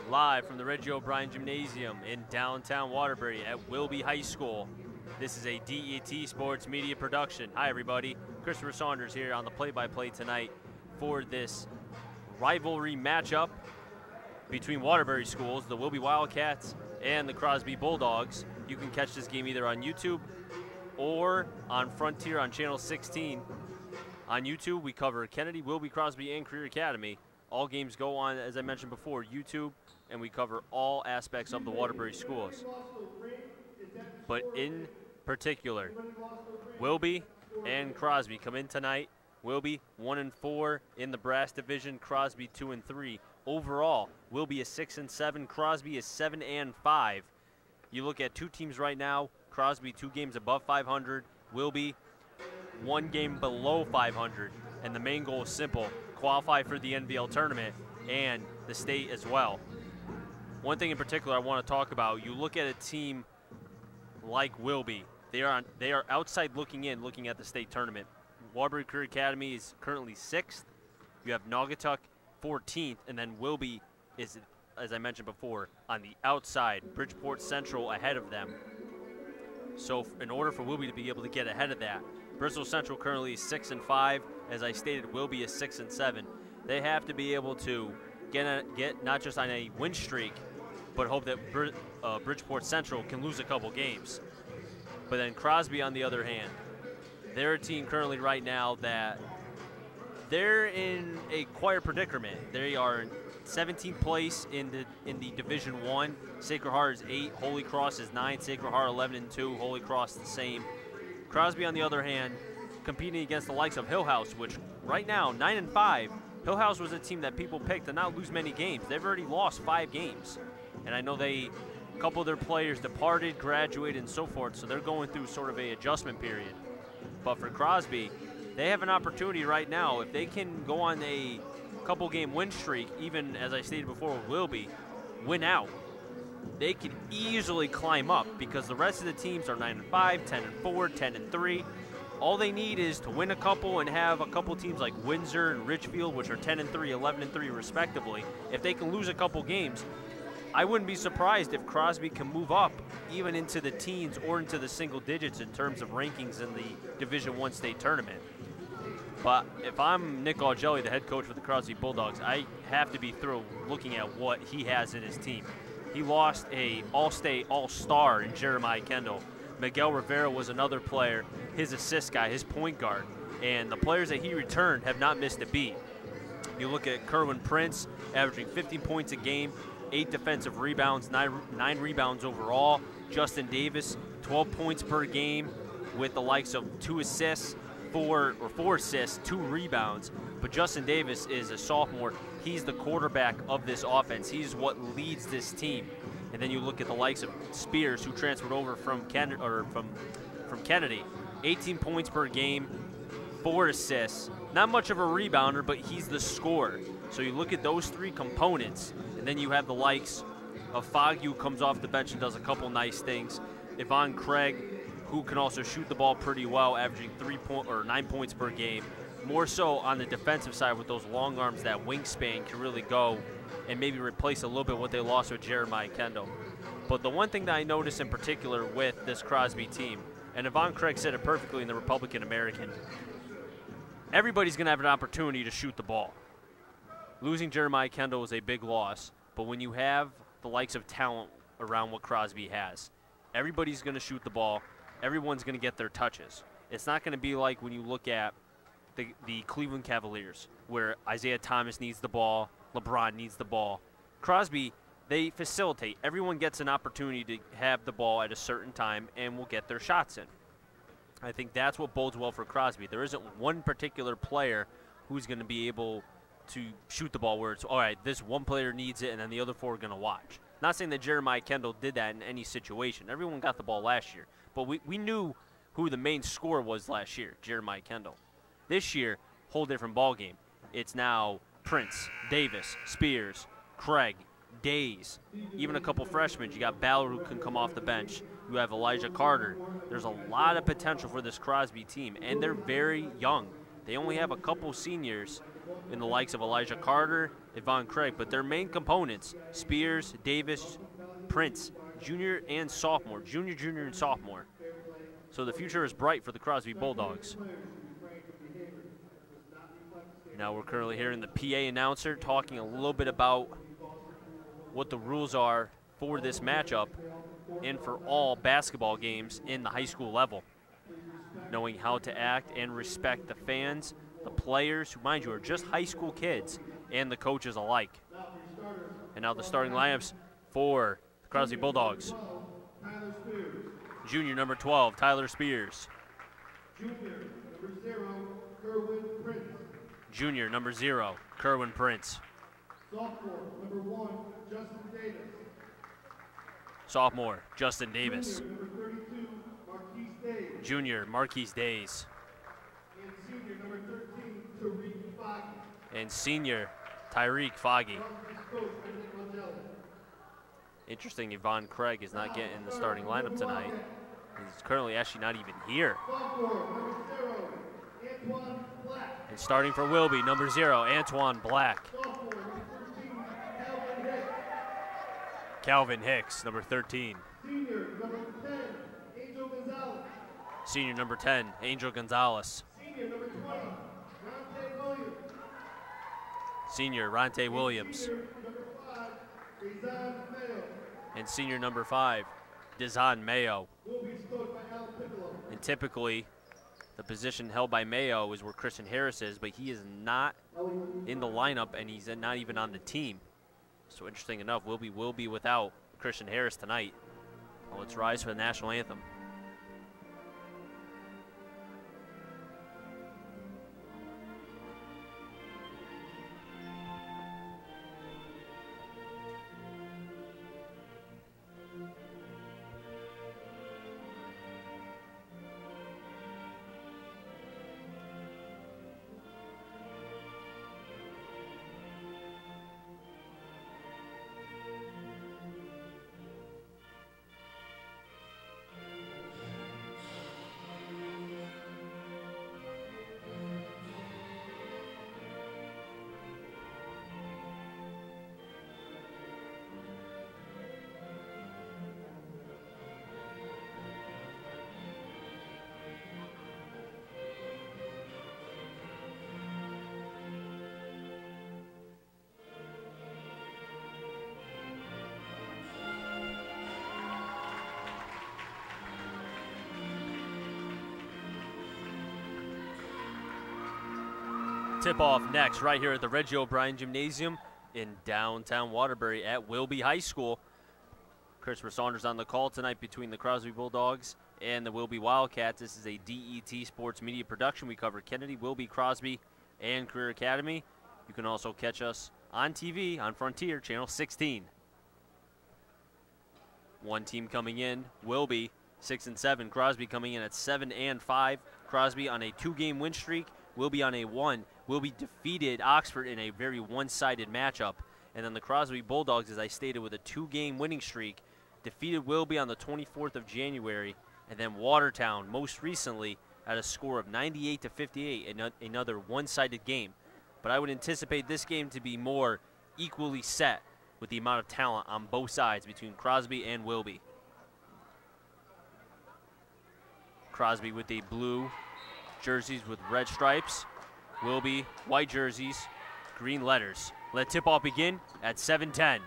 Live from the Reggie O'Brien Gymnasium in downtown Waterbury at Wilby High School. This is a DET Sports Media production. Hi everybody, Christopher Saunders here on the play-by-play tonight for this rivalry matchup between Waterbury schools, the Wilby Wildcats and the Crosby Bulldogs. You can catch this game either on YouTube or on Frontier on Channel 16. On YouTube, we cover Kennedy, Wilby, Crosby, and Career Academy. All games go on, as I mentioned before, YouTube, and we cover all aspects of the Waterbury schools. But in particular, Wilby and Crosby come in tonight. Wilby 1-4 in the brass division, Crosby 2-3. Overall, Wilby is 6-7, Crosby is 7-5. You look at two teams right now, Crosby 2 games above 500, Wilby 1 game below 500, and the main goal is simple: qualify for the NVL tournament and the state as well. One thing in particular I want to talk about, you look at a team like Wilby, they are outside looking in, looking at the state tournament. Waterbury Career Academy is currently 6th. You have Naugatuck 14th, and then Wilby is, as I mentioned before, on the outside. Bridgeport Central ahead of them. So in order for Wilby to be able to get ahead of that, Bristol Central currently is 6-5. As I stated, Wilby is 6-7. They have to be able to get not just on a win streak, but hope that Bridgeport Central can lose a couple games. But then Crosby, on the other hand, they're a team currently right now that they're in a quite predicament. They are in 17th place in the Division 1. Sacred Heart is 8, Holy Cross is 9, Sacred Heart 11-2, Holy Cross the same. Crosby, on the other hand, competing against the likes of Hill House, which right now, 9-5. Hill House was a team that people picked to not lose many games. They've already lost 5 games. And I know a couple of their players departed, graduated, and so forth, so they're going through sort of a adjustment period. But for Crosby, they have an opportunity right now. If they can go on a couple-game win streak, even, as I stated before with Wilby, win out, they can easily climb up because the rest of the teams are 9-5, 10-4, 10-3. All they need is to win a couple and have a couple teams like Windsor and Richfield, which are 10-3, 11-3 respectively. If they can lose a couple games, I wouldn't be surprised if Crosby can move up even into the teens or into the single digits in terms of rankings in the Division I state tournament. But if I'm Nick Augelli, the head coach for the Crosby Bulldogs, I have to be thrilled looking at what he has in his team. He lost a all-state, all-star in Jeremiah Kendall. Miguel Rivera was another player, his assist guy, his point guard. And the players that he returned have not missed a beat. You look at Kerwin Prince, averaging 15 points a game, 8 defensive rebounds, 9 rebounds overall. Justin Davis, 12 points per game with the likes of 2 assists, 4 assists, 2 rebounds. But Justin Davis is a sophomore. He's the quarterback of this offense. He's what leads this team. And then you look at the likes of Spears, who transferred over from Kennedy. 18 points per game, 4 assists. Not much of a rebounder, but he's the scorer. So you look at those 3 components, and then you have the likes of Foggy, who comes off the bench and does a couple nice things. Yvonne Craig, who can also shoot the ball pretty well, averaging 9 points per game. More so on the defensive side with those long arms, that wingspan can really go and maybe replace a little bit what they lost with Jeremiah Kendall. But the one thing that I noticed in particular with this Crosby team, and Yvonne Craig said it perfectly in the Republican American, everybody's going to have an opportunity to shoot the ball. Losing Jeremiah Kendall was a big loss, but when you have the likes of talent around what Crosby has, everybody's going to shoot the ball. Everyone's going to get their touches. It's not going to be like when you look at the Cleveland Cavaliers, where Isaiah Thomas needs the ball, LeBron needs the ball. Crosby, they facilitate. Everyone gets an opportunity to have the ball at a certain time and will get their shots in. I think that's what bodes well for Crosby. There isn't one particular player who's going to be able to shoot the ball where it's, all right, this one player needs it and then the other four are going to watch. Not saying that Jeremiah Kendall did that in any situation. Everyone got the ball last year. But we knew who the main scorer was last year, Jeremiah Kendall. This year, whole different ball game. It's now Prince, Davis, Spears, Craig, Days, even a couple freshmen. You got Ballard who can come off the bench. You have Elijah Carter. There's a lot of potential for this Crosby team, and they're very young. They only have a couple seniors in the likes of Elijah Carter, Yvonne Craig, but their main components, Spears, Davis, Prince, junior and sophomore, junior, and sophomore. So the future is bright for the Crosby Bulldogs. Now we're currently hearing the PA announcer talking a little bit about what the rules are for this matchup and for all basketball games in the high school level. Knowing how to act and respect the fans, the players, who, mind you, are just high school kids, and the coaches alike. And now the starting lineups for the Crosby Bulldogs. Junior number 12, Tyler Spears. Junior number 0, Kerwin Prince. Sophomore number 1, Justin Davis. Sophomore, Justin Davis. Junior number 32, Marquise Days. Junior, Marquise Days. And senior number 13, Tariq Foggy. And senior, Tyreek Foggy. Interesting, Yvonne Craig is not getting the starting lineup tonight. He's currently actually not even here. And starting for Wilby, number 0, Antoine Black. Calvin Hicks, number 13. Senior number 10, Angel Gonzalez. Senior number 10, Angel Gonzalez. Senior number 20, Ronte Williams. Senior, Ronte Williams. Senior number 5, Rizan Mayo. And senior number 5, Dizon Mayo. Will be scored by Al Piccolo. And typically, the position held by Mayo is where Christian Harris is, but he is not in the lineup and he's not even on the team. So interesting enough, Wilby will be without Christian Harris tonight. Well, let's rise for the national anthem. Tip-off next right here at the Reggie O'Brien Gymnasium in downtown Waterbury at Wilby High School. Christopher Saunders on the call tonight between the Crosby Bulldogs and the Wilby Wildcats. This is a DET Sports Media production. We cover Kennedy, Wilby, Crosby, and Career Academy. You can also catch us on TV on Frontier, Channel 16. One team coming in, Wilby, 6-7. Crosby coming in at 7-5. Crosby on a 2-game win streak. Wilby on a 1. Wilby defeated Oxford in a very one-sided matchup. And then the Crosby Bulldogs, as I stated, with a 2-game winning streak, defeated Wilby on the 24th of January. And then Watertown, most recently, at a score of 98-58, another one-sided game. But I would anticipate this game to be more equally set with the amount of talent on both sides between Crosby and Wilby. Crosby with the blue jerseys with red stripes. Wilby, white jerseys, green letters. Let tip-off begin at 7-10.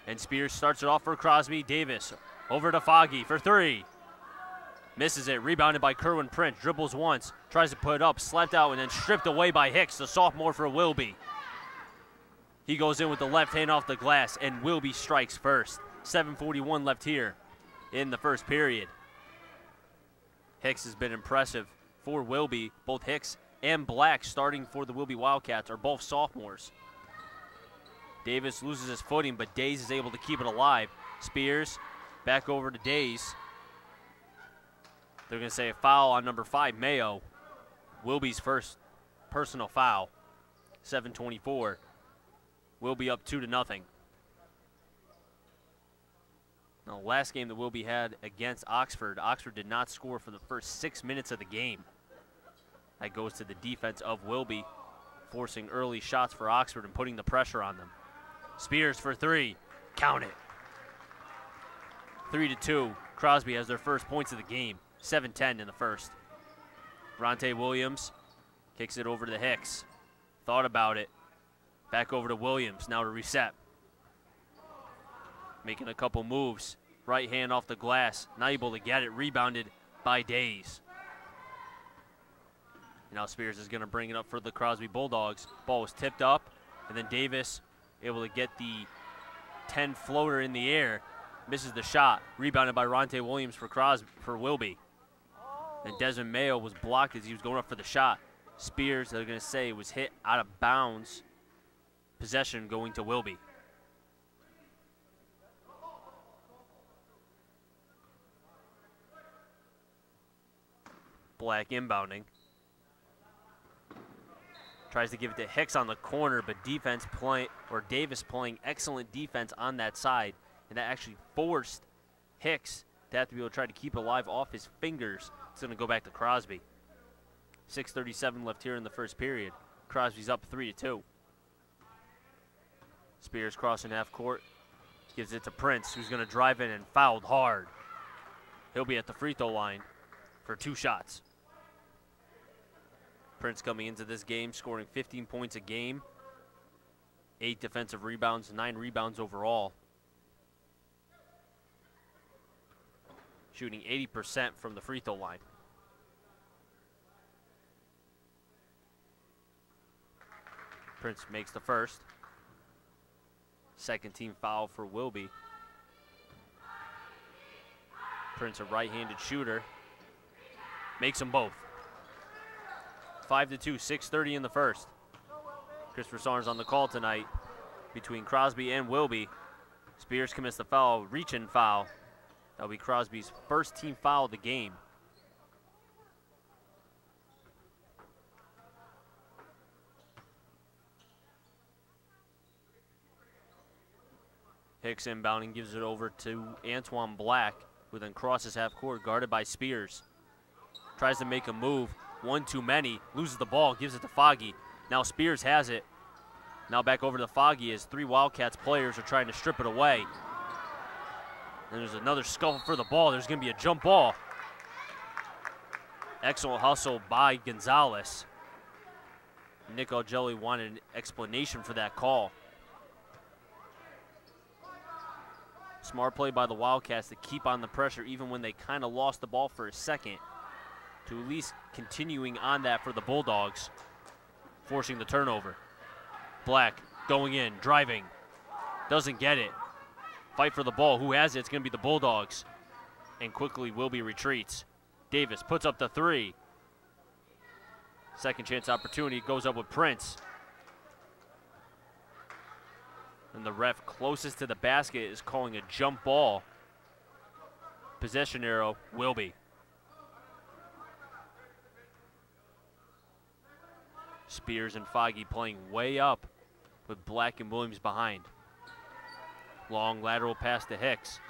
And Spears starts it off for Crosby. Davis over to Foggy for 3. Misses it, rebounded by Kerwin Prince. Dribbles once, tries to put it up, slapped out, and then stripped away by Hicks, the sophomore for Wilby. He goes in with the left hand off the glass, and Wilby strikes first. 7:41 left here in the first period. Hicks has been impressive for Wilby. Both Hicks and Black starting for the Wilby Wildcats are both sophomores. Davis loses his footing, but Days is able to keep it alive. Spears back over to Days. They're going to say a foul on number 5, Mayo. Wilby's first personal foul. 7:24. Wilby up 2-0. Now, the last game that Wilby had against Oxford, Oxford did not score for the first 6 minutes of the game. That goes to the defense of Wilby, forcing early shots for Oxford and putting the pressure on them. Spears for 3. Count it. 3-2. Crosby has their first points of the game. 7-10 in the first. Ronte Williams kicks it over to the Hicks. Thought about it. Back over to Williams now to reset. Making a couple moves. Right hand off the glass. Not able to get it. Rebounded by Days. Now Spears is going to bring it up for the Crosby Bulldogs. Ball was tipped up, and then Davis able to get the 10 floater in the air. Misses the shot. Rebounded by Ronte Williams for Wilby. And Desmond Mayo was blocked as he was going up for the shot. Spears, they're going to say, was hit out of bounds. Possession going to Wilby. Black inbounding. Tries to give it to Hicks on the corner, but Davis playing excellent defense on that side, and that actually forced Hicks to have to be able to try to keep it alive off his fingers. It's going to go back to Crosby. 6:37 left here in the first period. Crosby's up 3-2. Spears crossing half court. Gives it to Prince, who's going to drive in and fouled hard. He'll be at the free throw line for 2 shots. Prince coming into this game, scoring 15 points a game. 8 defensive rebounds, 9 rebounds overall. Shooting 80% from the free throw line. Prince makes the first. Second team foul for Wilby. Prince, a right-handed shooter. Makes them both. 5-2, 6:30 in the first. Christopher Saunders on the call tonight between Crosby and Wilby. Spears commits the foul, reach-in foul. That'll be Crosby's first team foul of the game. Hicks inbounding, gives it over to Antoine Black, who then crosses half court, guarded by Spears. Tries to make a move, one too many, loses the ball, gives it to Foggy. Now Spears has it. Now back over to Foggy as 3 Wildcats players are trying to strip it away. And there's another scuffle for the ball. There's going to be a jump ball. Excellent hustle by Gonzalez. Nick Algelli wanted an explanation for that call. Smart play by the Wildcats to keep on the pressure even when they kind of lost the ball for a second, to at least continuing on that for the Bulldogs, forcing the turnover. Black going in, driving, doesn't get it. Fight for the ball. Who has it? It's going to be the Bulldogs. And quickly Wilby retreats. Davis puts up the 3. Second chance opportunity goes up with Prince. And the ref closest to the basket is calling a jump ball. Possession arrow, Wilby. Spears and Foggy playing way up with Black and Williams behind. Long lateral pass to Hicks.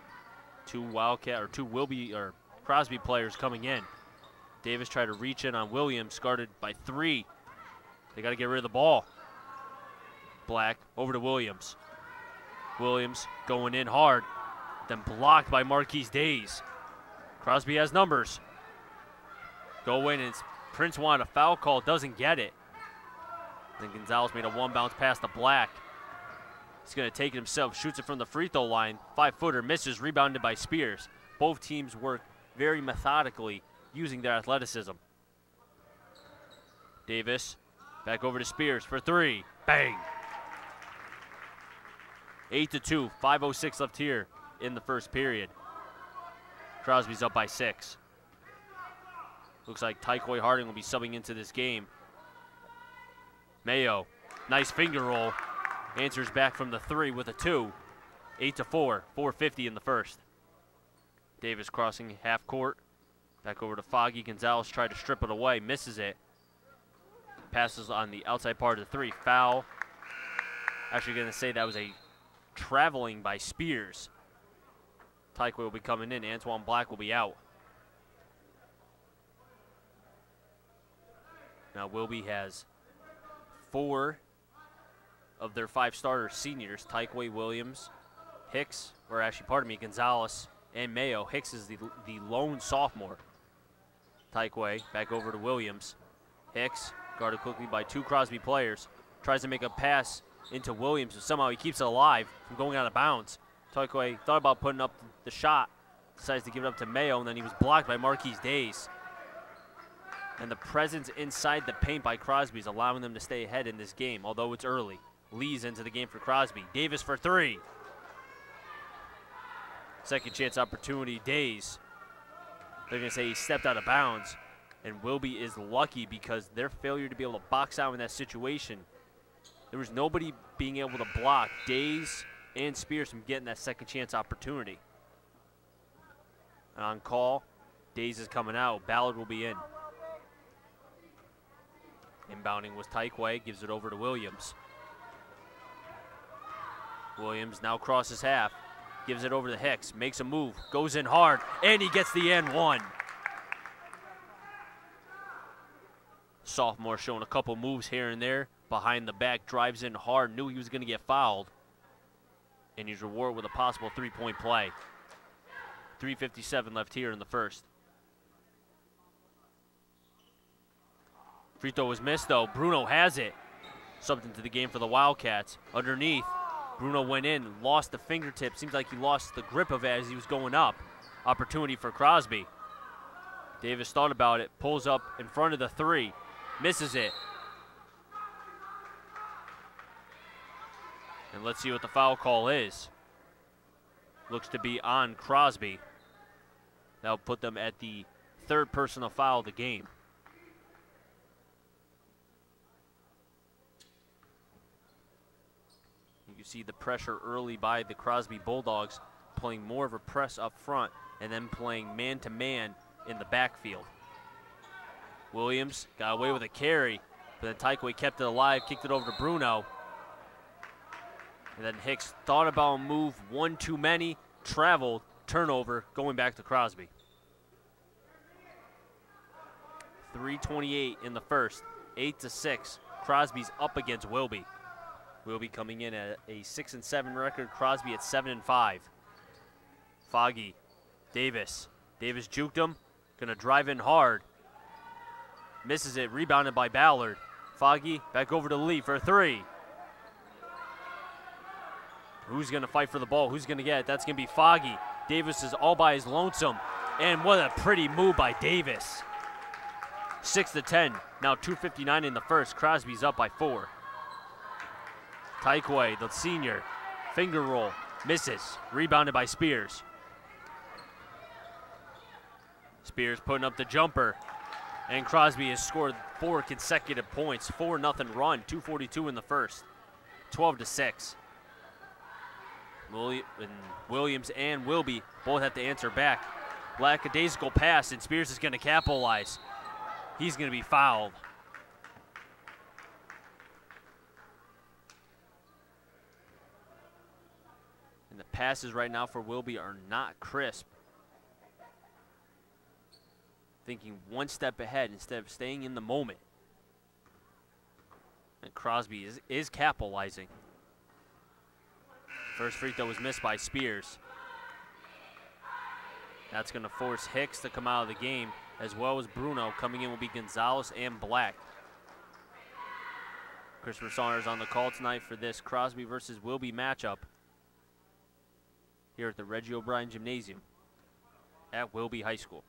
2 Wilby or Crosby players coming in. Davis tried to reach in on Williams, guarded by 3. They got to get rid of the ball. Black over to Williams. Williams going in hard, then blocked by Marquise Days. Crosby has numbers. Go in, and Prince wanted a foul call, doesn't get it. Then Gonzalez made a 1-bounce pass to Black. He's going to take it himself, shoots it from the free throw line. 5-footer misses, rebounded by Spears. Both teams work very methodically using their athleticism. Davis back over to Spears for 3. Bang! 8-2, 5:06 left here in the first period. Crosby's up by 6. Looks like Tyquoy Harding will be subbing into this game. Mayo, nice finger roll. Answers back from the 3 with a 2. 8-4, 4:50 in the first. Davis crossing half court. Back over to Foggy. Gonzalez tried to strip it away, misses it. Passes on the outside part of the 3. Foul. Actually going to say that was a traveling by Spears. Tyquoy will be coming in. Antoine Black will be out. Now Wilby has 4 of their 5 starters seniors. Tyquoy, Williams, Hicks, or actually, pardon me, Gonzalez and Mayo. Hicks is the lone sophomore. Tyquoy back over to Williams. Hicks guarded quickly by 2 Crosby players. Tries to make a pass into Williams, but somehow he keeps it alive from going out of bounds. Tyquoy thought about putting up the shot, decides to give it up to Mayo, and then he was blocked by Marquise Days. And the presence inside the paint by Crosby is allowing them to stay ahead in this game, although it's early. Lee's into the game for Crosby. Davis for 3. Second chance opportunity, Days. They're going to say he stepped out of bounds. And Wilby is lucky because their failure to be able to box out in that situation, there was nobody being able to block Days and Spears from getting that second chance opportunity. And on call, Days is coming out. Ballard will be in. Inbounding was Tyquoy, gives it over to Williams. Williams now crosses half, gives it over to Hicks, makes a move, goes in hard, and he gets the N1. Sophomore showing a couple moves here and there. Behind the back, drives in hard, knew he was going to get fouled. And he's rewarded with a possible 3-point play. 3:57 left here in the first. Free throw was missed, though. Bruno has it. Subbed into the game for the Wildcats. Underneath, Bruno went in, lost the fingertip. Seems like he lost the grip of it as he was going up. Opportunity for Crosby. Davis thought about it, pulls up in front of the 3, misses it. And let's see what the foul call is. Looks to be on Crosby. That'll put them at the 3rd personal foul of the game. You can see the pressure early by the Crosby Bulldogs, playing more of a press up front and then playing man-to-man in the backfield. Williams got away with a carry, but then Tyquoy kept it alive, kicked it over to Bruno. And then Hicks thought about a move, one too many, traveled, turnover, going back to Crosby. 3:28 in the first, 8-6. Crosby's up against Wilby. Wilby coming in at a 6-7 record, Crosby at 7-5. Foggy, Davis. Davis juked him, gonna drive in hard. Misses it, rebounded by Ballard. Foggy back over to Lee for a 3. Who's gonna fight for the ball? Who's gonna get it? That's gonna be Foggy. Davis is all by his lonesome. And what a pretty move by Davis. 6-10, now 2:59 in the first. Crosby's up by 4. Tyquoy, the senior, finger roll, misses, rebounded by Spears. Spears putting up the jumper, and Crosby has scored 4 consecutive points, 4-0 run, 2:42 in the first, 12-6. Williams and Wilby both have to answer back. Lackadaisical pass, and Spears is going to capitalize. He's going to be fouled. And the passes right now for Wilby are not crisp. Thinking one step ahead instead of staying in the moment. And Crosby is capitalizing. First free throw was missed by Spears. That's going to force Hicks to come out of the game, as well as Bruno. Coming in will be Gonzalez and Black. Christopher Saunders on the call tonight for this Crosby versus Wilby matchup here at the Reggie O'Brien Gymnasium at Wilby High School.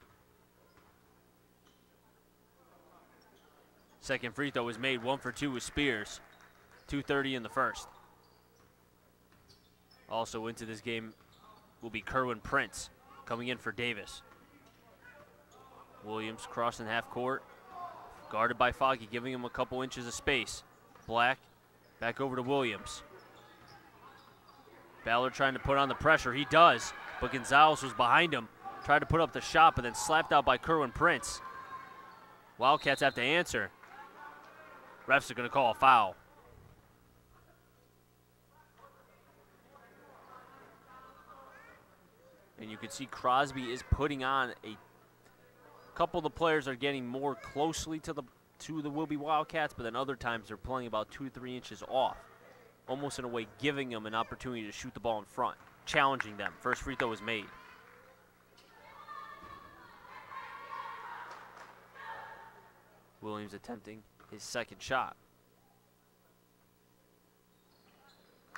Second free throw was made, 1 for 2 with Spears. 2:30 in the first. Also into this game will be Kerwin Prince, coming in for Davis. Williams crossing half court. Guarded by Foggy, giving him a couple inches of space. Black, back over to Williams. Ballard trying to put on the pressure. He does, but Gonzalez was behind him. Tried to put up the shot, but then slapped out by Kerwin Prince. Wildcats have to answer. Refs are going to call a foul. And you can see Crosby is putting on a couple of the players are getting more closely to the Wilby Wildcats, but then other times they're playing about 2 or 3 inches off, almost in a way giving them an opportunity to shoot the ball in front, challenging them. First free throw was made. Williams attempting his second shot.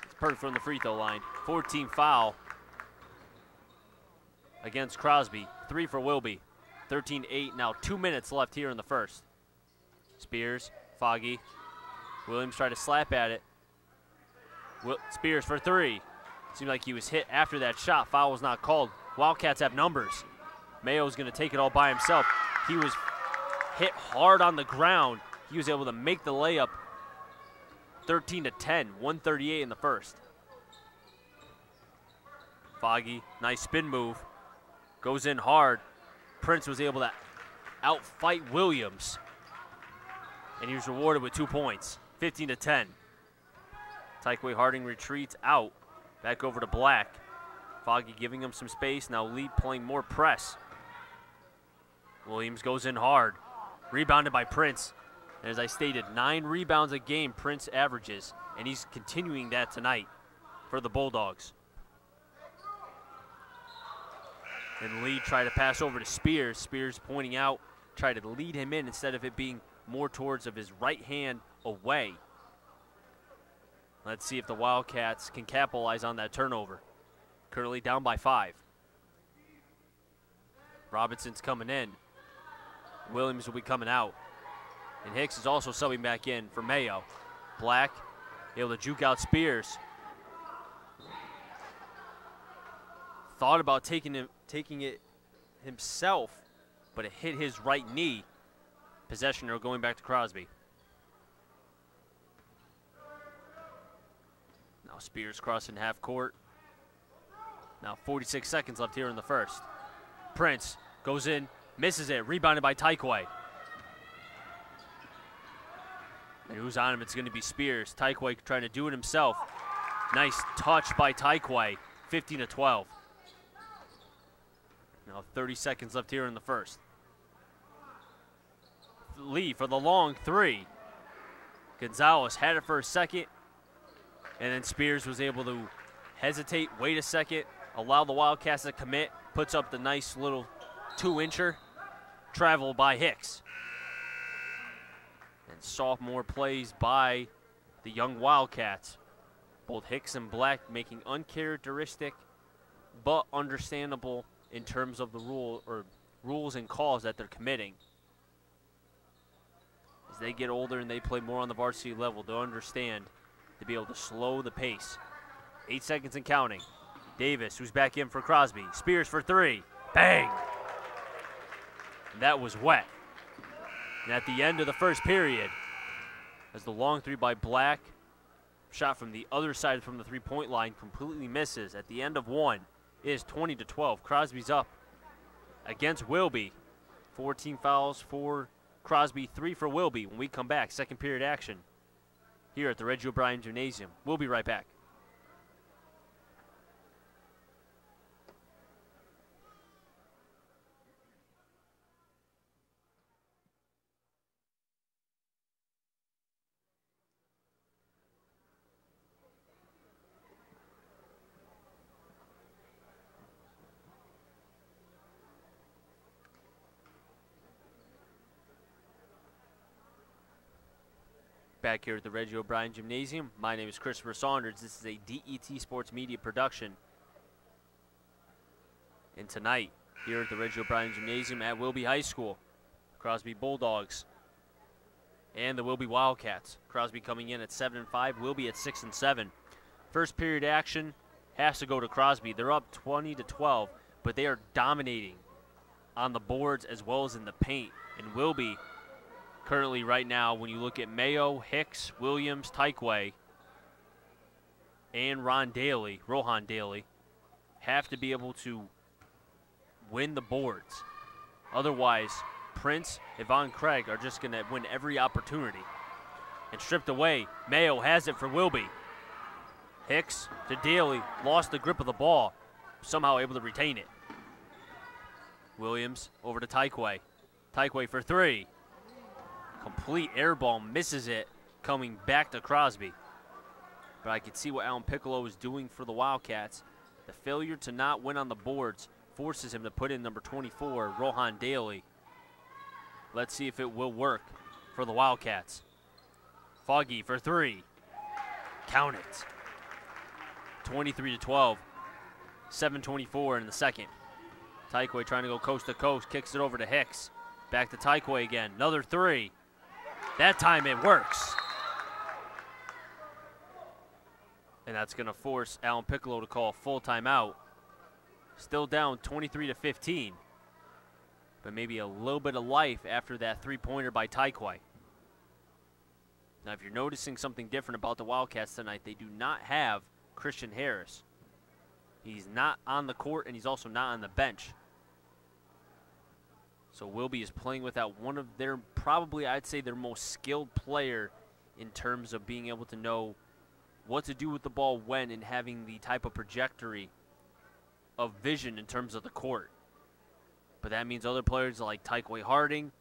It's perfect from the free throw line. 14 foul against Crosby. 3 for Wilby. 13-8, now 2 minutes left here in the first. Spears, Foggy. Williams tried to slap at it. Spears for 3. Seemed like he was hit after that shot. Foul was not called. Wildcats have numbers. Mayo's going to take it all by himself. He was hit hard on the ground. He was able to make the layup. 13-10, 138 in the first. Foggy, nice spin move. Goes in hard. Prince was able to outfight Williams. And he was rewarded with 2 points, 15-10. Tykeway Harding retreats out. Back over to Black. Foggy giving him some space. Now Lee playing more press. Williams goes in hard. Rebounded by Prince. And as I stated, 9 rebounds a game Prince averages. And he's continuing that tonight for the Bulldogs. And Lee tried to pass over to Spears. Spears pointing out, tried to lead him in instead of it being more towards of his right hand away. Let's see if the Wildcats can capitalize on that turnover. Currently down by 5. Robinson's coming in. Williams will be coming out. And Hicks is also subbing back in for Mayo. Black able to juke out Spears. Thought about taking it himself, but it hit his right knee. Possession arrow going back to Crosby. Now Spears crossing half court. Now 46 seconds left here in the first. Prince goes in, misses it, rebounded by Tykeway. And who's on him? It's going to be Spears. Tykeway trying to do it himself. Nice touch by Tykeway, 15-12. Now 30 seconds left here in the first. Lee for the long 3. Gonzalez had it for a second, and then Spears was able to hesitate, wait a second, allow the Wildcats to commit, puts up the nice little 2-incher, travel by Hicks. And sophomore plays by the young Wildcats. Both Hicks and Black making uncharacteristic but understandable in terms of the rules and calls that they're committing. As they get older and they play more on the varsity level, they'll understand to be able to slow the pace. 8 seconds and counting. Davis, who's back in for Crosby. Spears for 3. Bang! And that was wet. And at the end of the first period, as the long 3 by Black, shot from the other side from the three-point line, completely misses. At the end of 1, it is 20-12. Crosby's up against Wilby. 14 fouls for Crosby, 3 for Wilby. When we come back, second period action here at the Reggie O'Brien Gymnasium. We'll be right back. Back here at the Reggie O'Brien Gymnasium. My name is Christopher Saunders. This is a DET Sports Media production. And tonight, here at the Reggie O'Brien Gymnasium at Wilby High School, Crosby Bulldogs and the Wilby Wildcats. Crosby coming in at 7-5, Wilby at 6-7. First period action has to go to Crosby. They're up 20-12, but they are dominating on the boards as well as in the paint. And Wilby, currently right now, when you look at Mayo, Hicks, Williams, Tykeway, and Rohan Daly, have to be able to win the boards. Otherwise, Prince, Yvonne Craig are just going to win every opportunity. And stripped away, Mayo has it for Wilby. Hicks to Daly, lost the grip of the ball, somehow able to retain it. Williams over to Tykeway. Tykeway for three. Complete air ball, misses it, coming back to Crosby. But I could see what Alan Piccolo is doing for the Wildcats. The failure to not win on the boards forces him to put in number 24, Rohan Daly. Let's see if it will work for the Wildcats. Foggy for three. Count it. 23-12. 7:24 in the second. Tykeway trying to go coast to coast, kicks it over to Hicks. Back to Tykeway again, another three. That time it works. And that's going to force Alan Piccolo to call a full timeout. Still down 23-15. But maybe a little bit of life after that three-pointer by Tykeway. Now, if you're noticing something different about the Wildcats tonight, they do not have Christian Harris. He's not on the court, and he's also not on the bench. So Wilby is playing without one of their, probably I'd say their most skilled player in terms of being able to know what to do with the ball when and having the type of trajectory of vision in terms of the court. But that means other players like Tykeway Harding,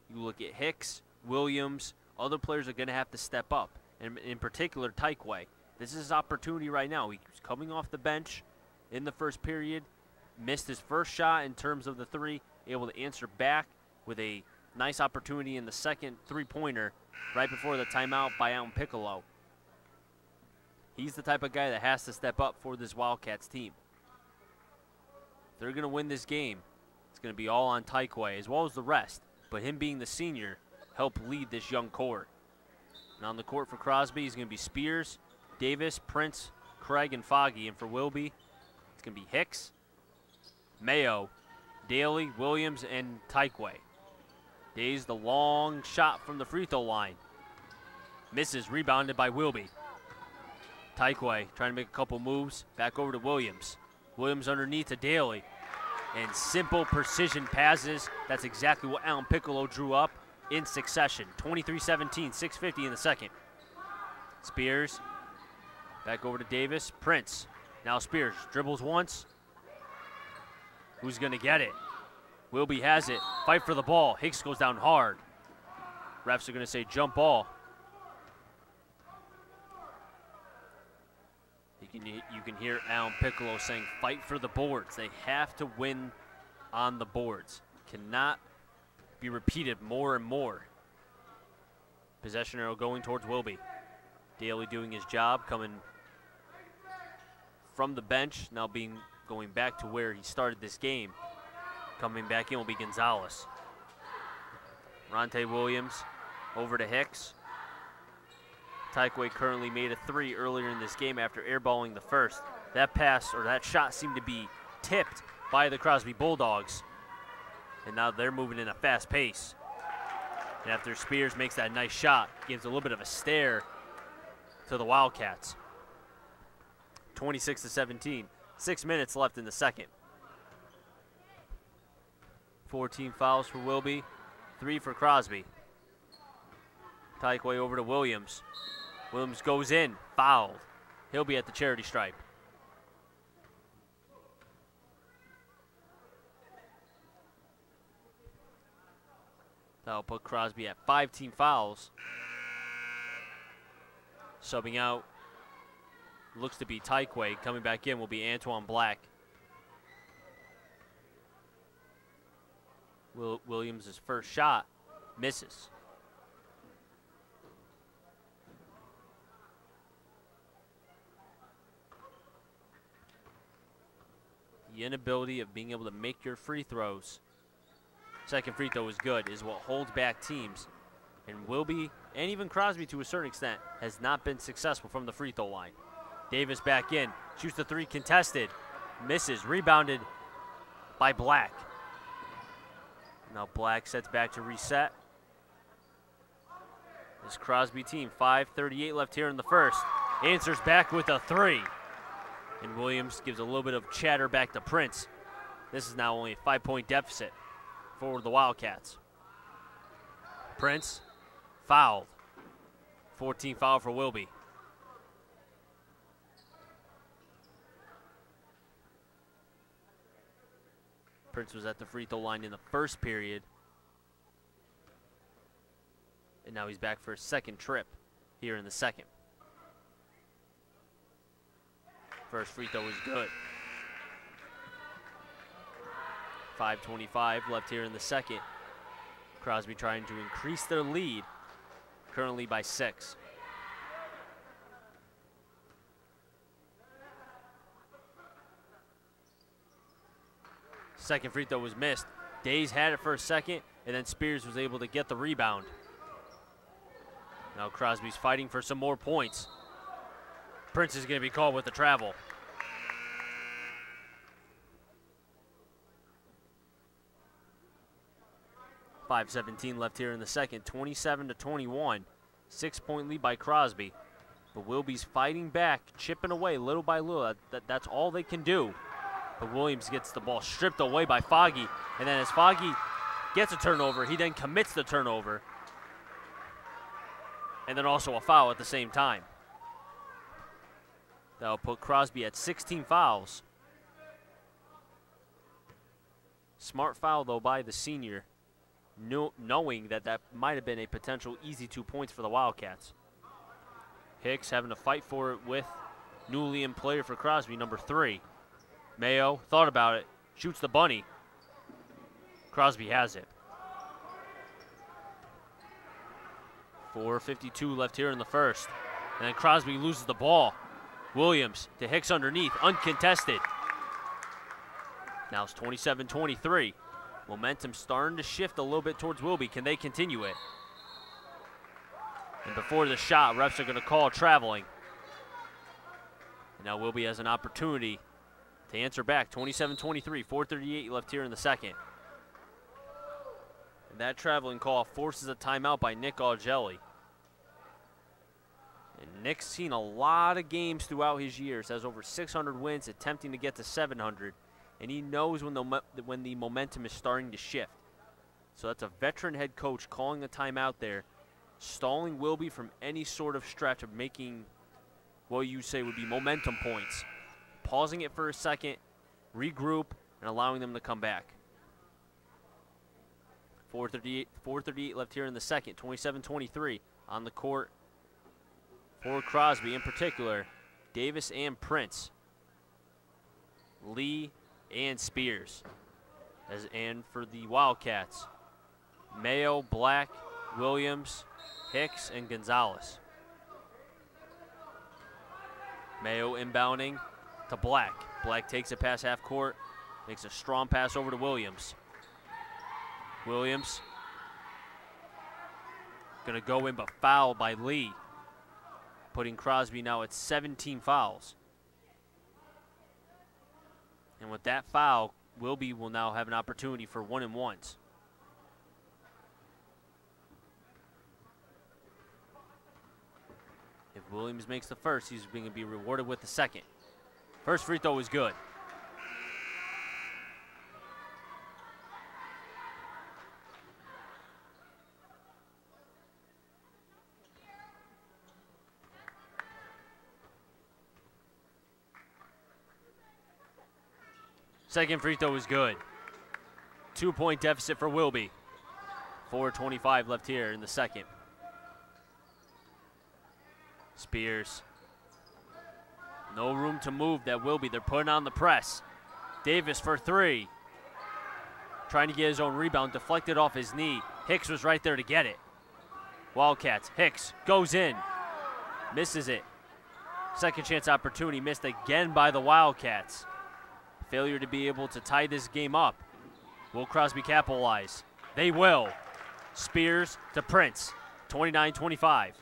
you look at Hicks, Williams, other players are going to have to step up. And in particular, Tykeway. This is his opportunity right now. He's coming off the bench in the first period, missed his first shot in terms of the three, able to answer back with a nice opportunity in the second three-pointer right before the timeout by Alan Piccolo. He's the type of guy that has to step up for this Wildcats team. If they're going to win this game, it's going to be all on Tykeway as well as the rest, but him being the senior helped lead this young core. And on the court for Crosby, he's going to be Spears, Davis, Prince, Craig, and Foggy. And for Wilby, it's going to be Hicks, Mayo, Daly, Williams, and Tykeway. Days the long shot from the free throw line. Misses, rebounded by Wilby. Tykeway trying to make a couple moves. Back over to Williams. Williams underneath to Daly. And simple precision passes. That's exactly what Alan Piccolo drew up in succession. 23-17, 6:50 in the second. Spears. Back over to Davis. Prince. Now Spears dribbles once. Who's going to get it? Wilby has it. Fight for the ball. Hicks goes down hard. Refs are going to say jump ball. You can hear Alan Piccolo saying fight for the boards. They have to win on the boards. Cannot be repeated more and more. Possession arrow going towards Wilby. Daly doing his job, coming from the bench, now going back to where he started this game. Coming back in will be Gonzalez. Ronte Williams over to Hicks. Tykeway currently made a three earlier in this game after airballing the first. That pass, or that shot, seemed to be tipped by the Crosby Bulldogs. And now they're moving in a fast pace. And after Spears makes that nice shot, gives a little bit of a stare to the Wildcats. 26-17. 6 minutes left in the second. 14 fouls for Wilby, 3 for Crosby. Tykeway over to Williams. Williams goes in, fouled. He'll be at the charity stripe. That'll put Crosby at 5 team fouls. Subbing out, looks to be Tykeway. Coming back in will be Antoine Black. Williams' first shot misses. The inability of being able to make your free throws, second free throw is good, is what holds back teams. And Wilby, and even Crosby to a certain extent, has not been successful from the free throw line. Davis back in, shoots the three contested, misses, rebounded by Black. Now Black sets back to reset. This Crosby team, 5:38 left here in the first. Answers back with a 3. And Williams gives a little bit of chatter back to Prince. This is now only a 5-point deficit for the Wildcats. Prince fouled. 14 foul for Wilby. Prince was at the free throw line in the first period. And now he's back for a second trip here in the second. First free throw is good. 5:25 left here in the second. Crosby trying to increase their lead, currently by 6. Second free throw was missed. Days had it for a second, and then Spears was able to get the rebound. Now Crosby's fighting for some more points. Prince is going to be called with the travel. .5:17 left here in the second, 27-21. 6-point lead by Crosby. But Wilby's fighting back, chipping away little by little. That's all they can do. But Williams gets the ball stripped away by Foggy. And then as Foggy gets a turnover, he then commits the turnover. And then also a foul at the same time. That'll put Crosby at 16 fouls. Smart foul, though, by the senior, knowing that might have been a potential easy 2 points for the Wildcats. Hicks having to fight for it with newly in player for Crosby, number 3. Mayo thought about it, shoots the bunny. Crosby has it. 4:52 left here in the first. And then Crosby loses the ball. Williams to Hicks underneath, uncontested. Now it's 27-23. Momentum starting to shift a little bit towards Wilby. Can they continue it? And before the shot, refs are going to call traveling. And now Wilby has an opportunity to answer back. 27-23, 4:38 left here in the second. And that traveling call forces a timeout by Nick Augelli. And Nick's seen a lot of games throughout his years, has over 600 wins, attempting to get to 700. And he knows when the momentum is starting to shift. So that's a veteran head coach calling a timeout there, stalling Wilby from any sort of stretch of making what you say would be momentum points. Pausing it for a second, regroup, and allowing them to come back. 4:38 left here in the second, 27-23 on the court for Crosby in particular. Davis and Prince. Lee and Spears. And for the Wildcats, Mayo, Black, Williams, Hicks, and Gonzalez. Mayo inbounding to Black. Black takes it past half court, makes a strong pass over to Williams. Williams gonna go in, but fouled by Lee, putting Crosby now at 17 fouls. And with that foul, Wilby will now have an opportunity for 1-and-1s. If Williams makes the first, he's going to be rewarded with the second. First free throw is good. Second free throw is good. 2-point deficit for Wilby. 4:25 left here in the second. Spears. No room to move that Wilby. They're putting on the press. Davis for 3. Trying to get his own rebound, deflected off his knee. Hicks was right there to get it. Wildcats, Hicks goes in. Misses it. Second chance opportunity missed again by the Wildcats. Failure to be able to tie this game up. Will Crosby capitalize? They will. Spears to Prince, 29-25.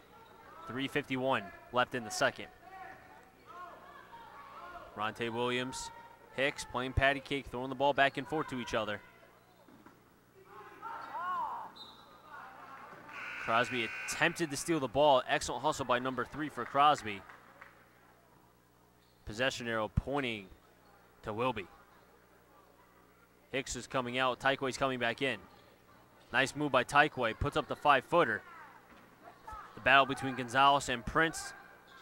3:51 left in the second. Ronte Williams, Hicks playing patty cake, throwing the ball back and forth to each other. Crosby attempted to steal the ball. Excellent hustle by number 3 for Crosby. Possession arrow pointing to Wilby. Hicks is coming out. Tykeway's coming back in. Nice move by Tykeway. Puts up the 5-footer. The battle between Gonzalez and Prince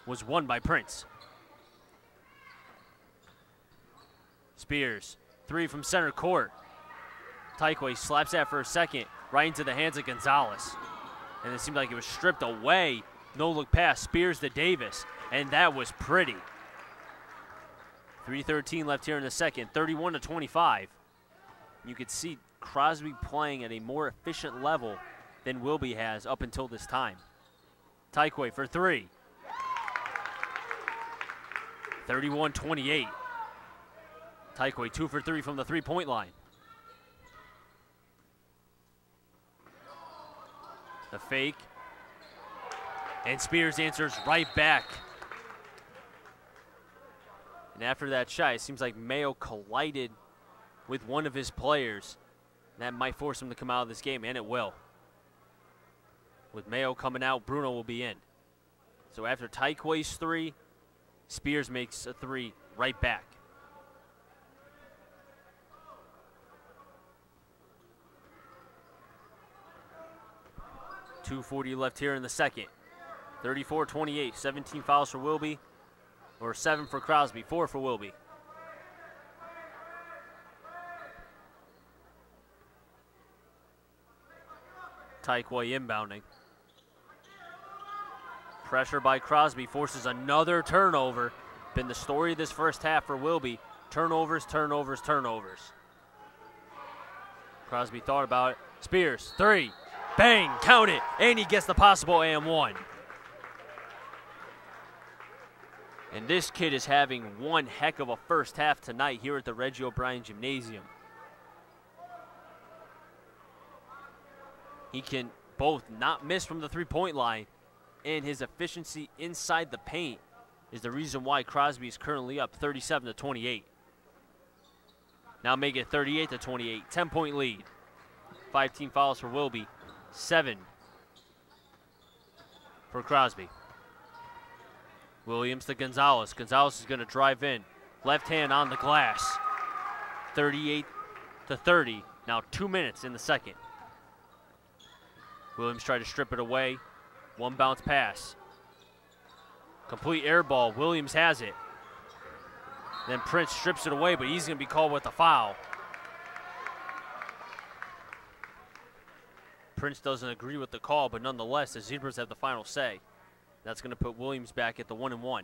was won by Prince. Spears, 3 from center court. Tykeway slaps that for a second, right into the hands of Gonzalez. And it seemed like it was stripped away. No look pass, Spears to Davis, and that was pretty. 3:13 left here in the second, 31-25. You could see Crosby playing at a more efficient level than Wilby has up until this time. Tykeway for 3. 31-28. Tykeway 2 for 3 from the 3-point line. The fake. And Spears answers right back. And after that shot, it seems like Mayo collided with one of his players. That might force him to come out of this game, and it will. With Mayo coming out, Bruno will be in. So after Tykeway's 3, Spears makes a 3 right back. .240 left here in the second. 34-28, 17 fouls for Wilby, or 7 for Crosby, 4 for Wilby. Tykeway inbounding. Pressure by Crosby forces another turnover. Been the story of this first half for Wilby. Turnovers, turnovers, turnovers. Crosby thought about it. Spears, 3. Bang, count it, and he gets the possible and 1. And this kid is having one heck of a first half tonight here at the Reggie O'Brien Gymnasium. He can both not miss from the 3-point line, and his efficiency inside the paint is the reason why Crosby is currently up 37-28. Now make it 38-28, 10-point lead. 5 team fouls for Wilby, 7 for Crosby. Williams to Gonzalez. Gonzalez is going to drive in. Left hand on the glass. 38-30. Now 2 minutes in the second. Williams tried to strip it away. One bounce pass. Complete air ball. Williams has it. Then Prince strips it away, but he's going to be called with a foul. Prince doesn't agree with the call, but nonetheless, the Zebras have the final say. That's going to put Williams back at the 1-1.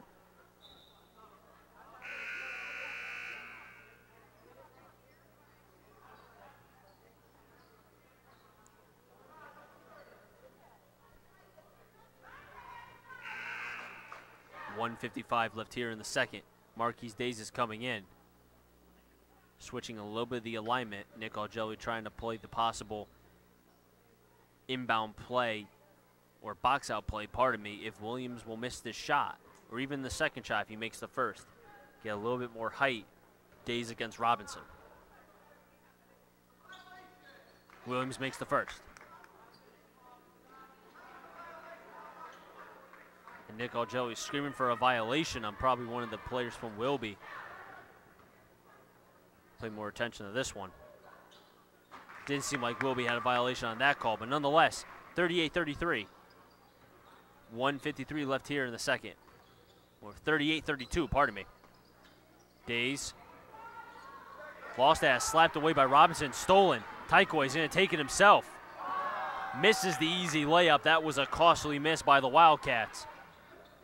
.155 left here in the second. Marquise Days is coming in. Switching a little bit of the alignment. Nick Algelli trying to play the possible inbound play or box out play, pardon me, if Williams will miss this shot, or even the second shot if he makes the first. Get a little bit more height. Days against Robinson. Williams makes the first. And Nick Algelli screaming for a violation on probably one of the players from Wilby. Pay more attention to this one. Didn't seem like Wilby had a violation on that call, but nonetheless, 38-33. 1:53 left here in the second. Or 38-32, pardon me. Days. Lost that, slapped away by Robinson, stolen. Tykeway's going to take it himself. Misses the easy layup. That was a costly miss by the Wildcats.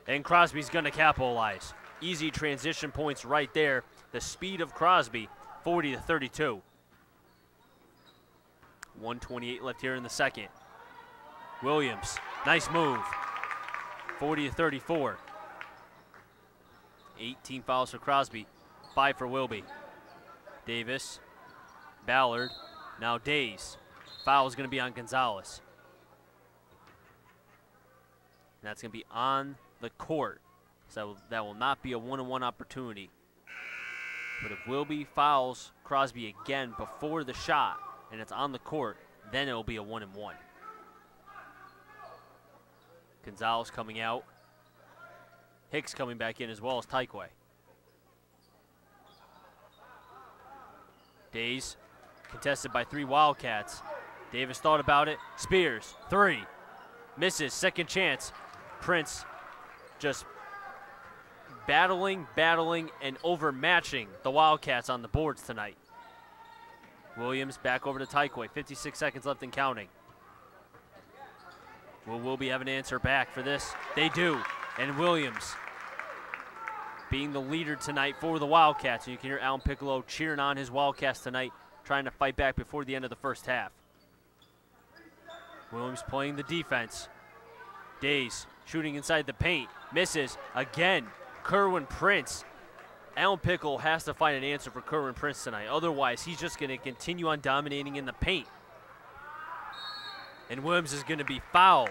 And Crosby's going to capitalize. Easy transition points right there. The speed of Crosby, 40-32. 1:28 left here in the second. Williams, nice move. 40-34. 18 fouls for Crosby, 5 for Wilby. Davis, Ballard, now Days. Foul is going to be on Gonzalez. And that's going to be on the court. So that will not be a 1-on-1 opportunity. But if Wilby fouls Crosby again before the shot and it's on the court, then it will be a 1-and-1. Gonzalez coming out. Hicks coming back in as well as Tyquay. Days contested by 3 Wildcats. Davis thought about it. Spears, 3. Misses, second chance. Prince just battling, and overmatching the Wildcats on the boards tonight. Williams back over to Tyquay. 56 seconds left and counting. Will Wilby have an answer back for this? They do. And Williams being the leader tonight for the Wildcats. And you can hear Alan Piccolo cheering on his Wildcats tonight, trying to fight back before the end of the first half. Williams playing the defense. Days shooting inside the paint. Misses again. Kerwin Prince. Alan Piccolo has to find an answer for Kerwin Prince tonight. Otherwise, he's just going to continue on dominating in the paint. And Williams is going to be fouled.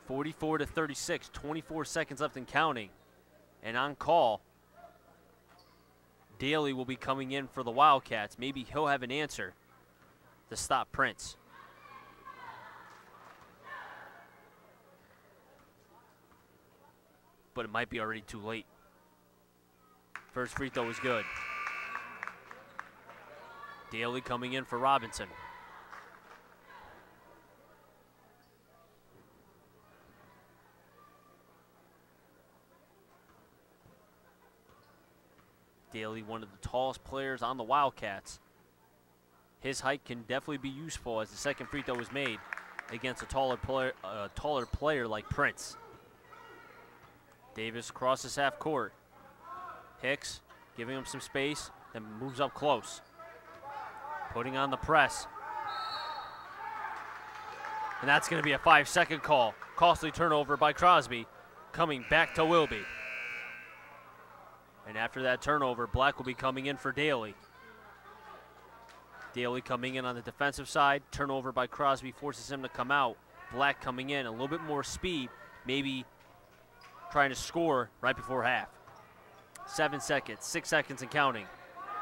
44-36, 24 seconds left and counting. And on call, Daly will be coming in for the Wildcats. Maybe he'll have an answer to stop Prince. But it might be already too late. First free throw is good. Daly coming in for Robinson. Daly, one of the tallest players on the Wildcats. His height can definitely be useful as the second free throw was made against a taller player like Prince. Davis crosses half court. Hicks giving him some space, then moves up close. Putting on the press. And that's going to be a 5-second call. Costly turnover by Crosby, coming back to Wilby. And after that turnover, Black will be coming in for Daly. Daly coming in on the defensive side. Turnover by Crosby forces him to come out. Black coming in, a little bit more speed, maybe trying to score right before half. 7 seconds, 6 seconds and counting.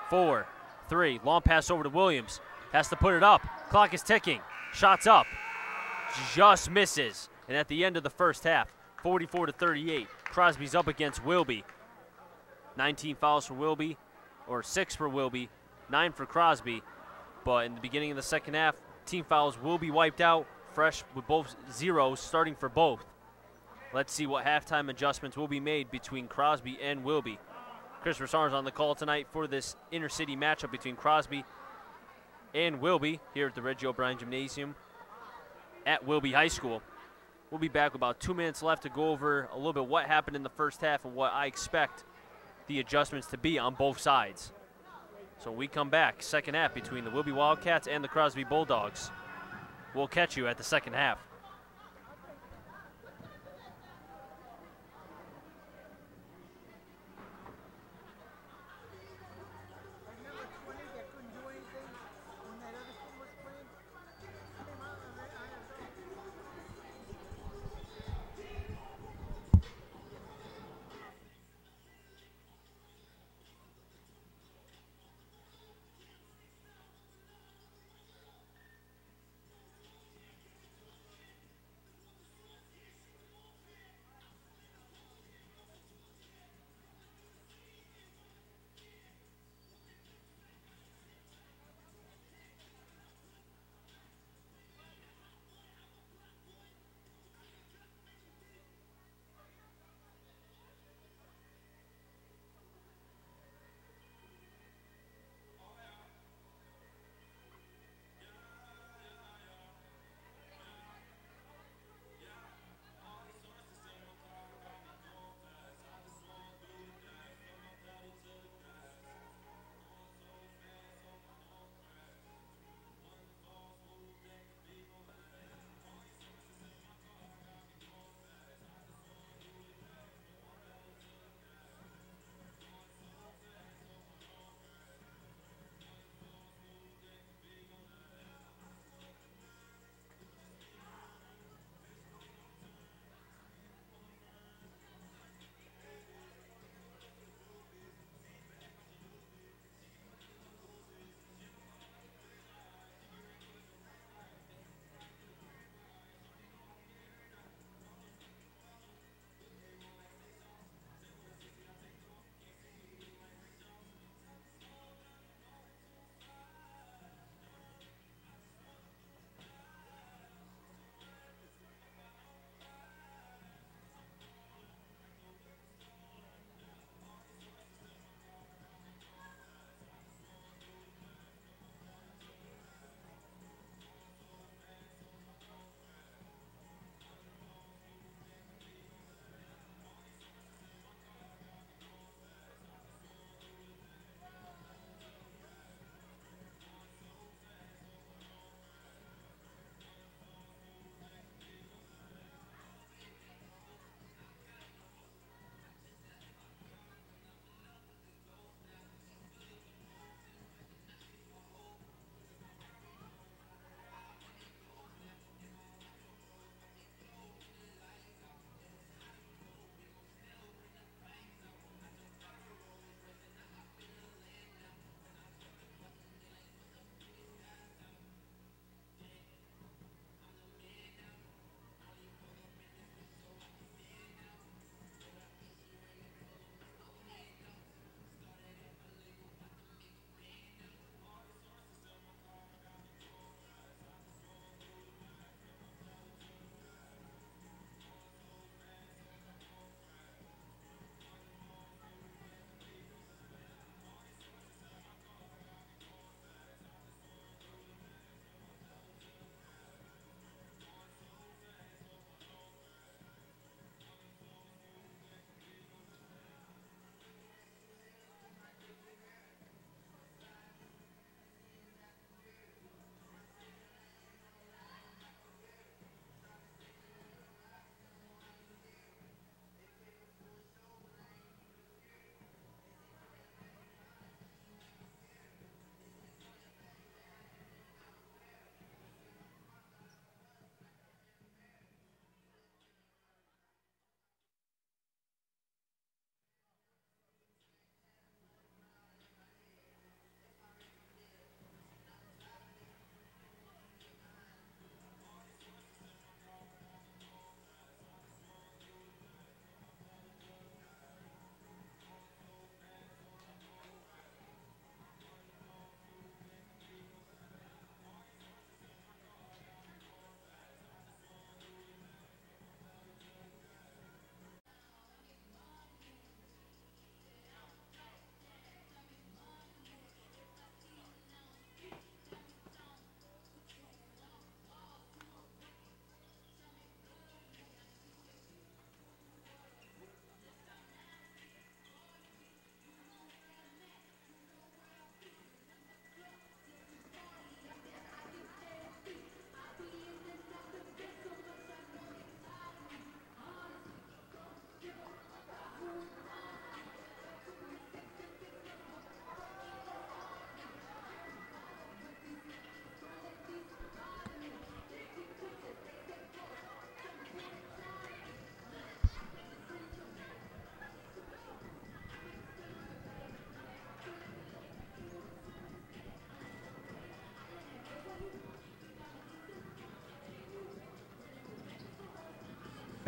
4, 3, long pass over to Williams. Has to put it up. Clock is ticking. Shots up. Just misses. And at the end of the first half, 44-38, Crosby's up against Wilby. 19 fouls for Wilby, or 6 for Wilby, 9 for Crosby. But in the beginning of the second half, team fouls will be wiped out, fresh with both zeros starting for both. Let's see what halftime adjustments will be made between Crosby and Wilby. Christopher Saunders on the call tonight for this inter-city matchup between Crosby and Wilby here at the Reggie O'Brien Gymnasium at Wilby High School. We'll be back with about 2 minutes left to go over a little bit what happened in the first half and what I expect the adjustments to be on both sides. So when we come back, second half between the Wilby Wildcats and the Crosby Bulldogs. We'll catch you at the second half.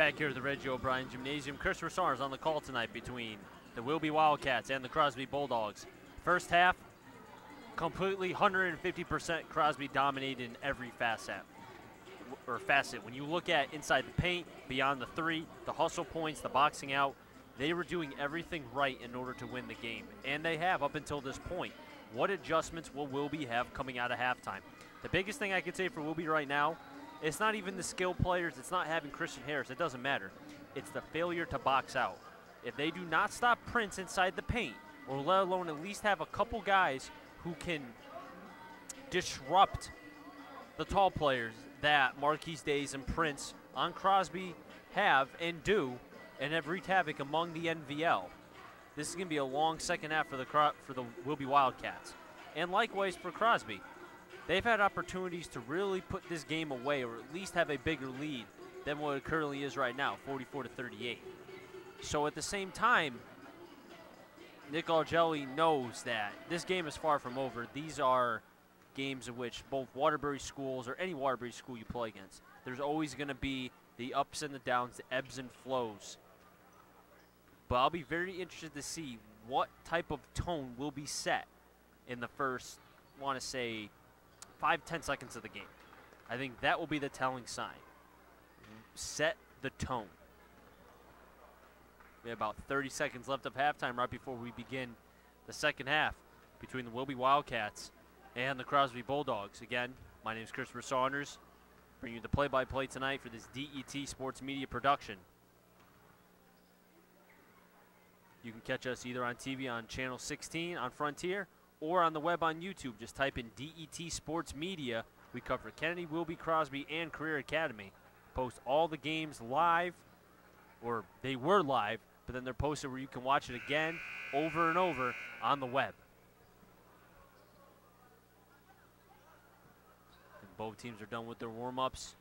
Back here at the Reggie O'Brien Gymnasium, Christopher Saunders on the call tonight between the Wilby Wildcats and the Crosby Bulldogs. First half, completely 150% Crosby dominated in every facet. When you look at inside the paint, beyond the three, the hustle points, the boxing out, they were doing everything right in order to win the game, and they have up until this point. What adjustments will Wilby have coming out of halftime? The biggest thing I could say for Wilby right now, it's not even the skill players, it's not having Christian Harris, it doesn't matter. It's the failure to box out. If they do not stop Prince inside the paint, or let alone at least have a couple guys who can disrupt the tall players that Marquise Days and Prince on Crosby have and do, and have wreaked havoc among the NVL. This is going to be a long second half for the Wilby Wildcats. And likewise for Crosby. They've had opportunities to really put this game away, or at least have a bigger lead than what it currently is right now, 44-38. So at the same time, Nick Algelli knows that this game is far from over. These are games in which both Waterbury schools, or any Waterbury school you play against, there's always going to be the ups and the downs, the ebbs and flows. But I'll be very interested to see what type of tone will be set in the first, I want to say, 5-10 seconds of the game. I think that will be the telling sign. Set the tone. We have about 30 seconds left of halftime right before we begin the second half between the Wilby Wildcats and the Crosby Bulldogs. Again, my name is Christopher Saunders, bringing you the play-by-play tonight for this DET Sports Media production. You can catch us either on TV on Channel 16 on Frontier or on the web on YouTube. Just type in DET Sports Media. We cover Kennedy, Wilby, Crosby, and Career Academy. Post all the games live, or they were live, but then they're posted where you can watch it again over and over on the web. And both teams are done with their warm-ups.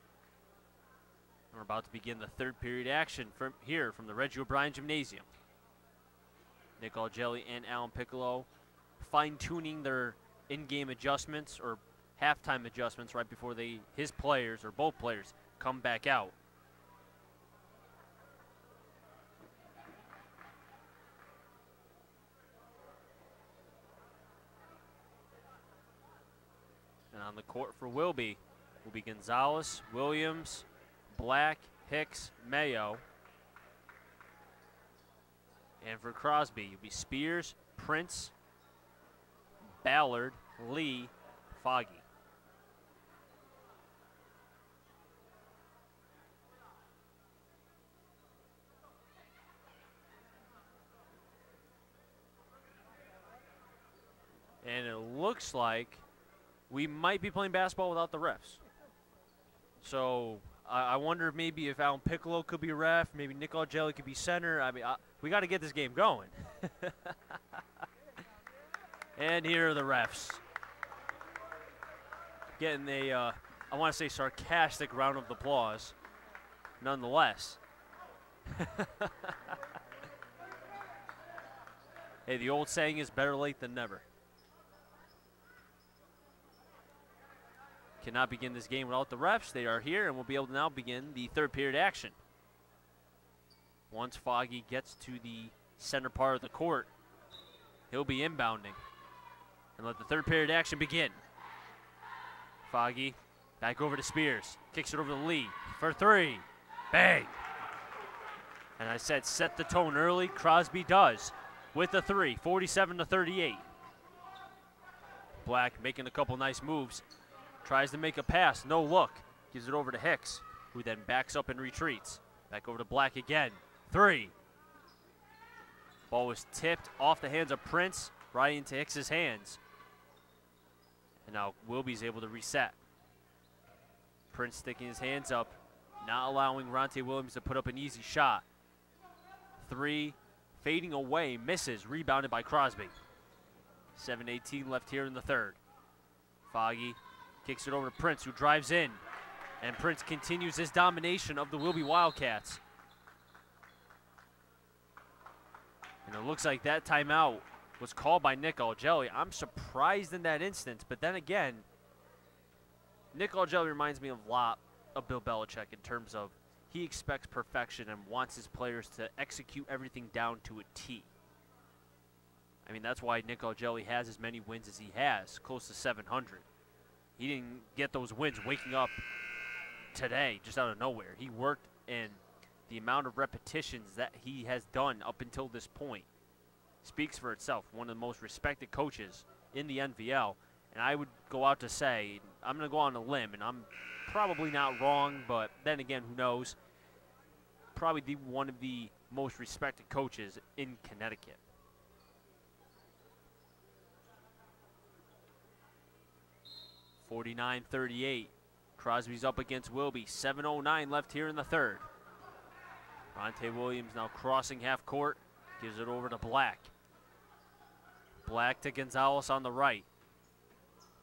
We're about to begin the third period action from the Reggie O'Brien Gymnasium. Nick Algelli and Alan Piccolo fine-tuning their in-game adjustments or halftime adjustments right before his players, or both players, come back out. And on the court for Wilby will be Gonzalez, Williams, Black, Hicks, Mayo. And for Crosby, it'll be Spears, Prince, Ballard, Lee, Foggy. And it looks like we might be playing basketball without the refs. So I wonder if maybe if Alan Piccolo could be a ref, maybe Nick Algelli could be center. I mean, we got to get this game going. And here are the refs. Getting a, I want to say, sarcastic round of applause, nonetheless. Hey, the old saying is better late than never. Cannot begin this game without the refs. They are here, and we'll be able to now begin the third period action. Once Foggy gets to the center part of the court, he'll be inbounding. And let the third period action begin. Foggy back over to Spears. Kicks it over to Lee for three. Bang! And I said set the tone early. Crosby does with the three, 47-38. Black making a couple nice moves. Tries to make a pass, no look. Gives it over to Hicks, who then backs up and retreats. Back over to Black again. Three. Ball was tipped off the hands of Prince, right into Hicks's hands. And now Wilby's able to reset. Prince sticking his hands up, not allowing Ronte Williams to put up an easy shot. Three, fading away, misses, rebounded by Crosby. 7:18 left here in the third. Foggy kicks it over to Prince, who drives in. And Prince continues his domination of the Wilby Wildcats. And it looks like that timeout was called by Nick Algelli. I'm surprised in that instance, but then again, Nick Algelli reminds me a lot of Bill Belichick in terms of he expects perfection and wants his players to execute everything down to a T. I mean, that's why Nick Algelli has as many wins as he has, close to 700. He didn't get those wins waking up today just out of nowhere. He worked, and the amount of repetitions that he has done up until this point speaks for itself. One of the most respected coaches in the NVL, and I would go out to say, I'm going to go on a limb, and I'm probably not wrong, but then again, who knows? Probably one of the most respected coaches in Connecticut. (49-38). Crosby's up against Wilby. 7:09 left here in the third. Ronte Williams now crossing half court. Gives it over to Black. Black to Gonzalez on the right.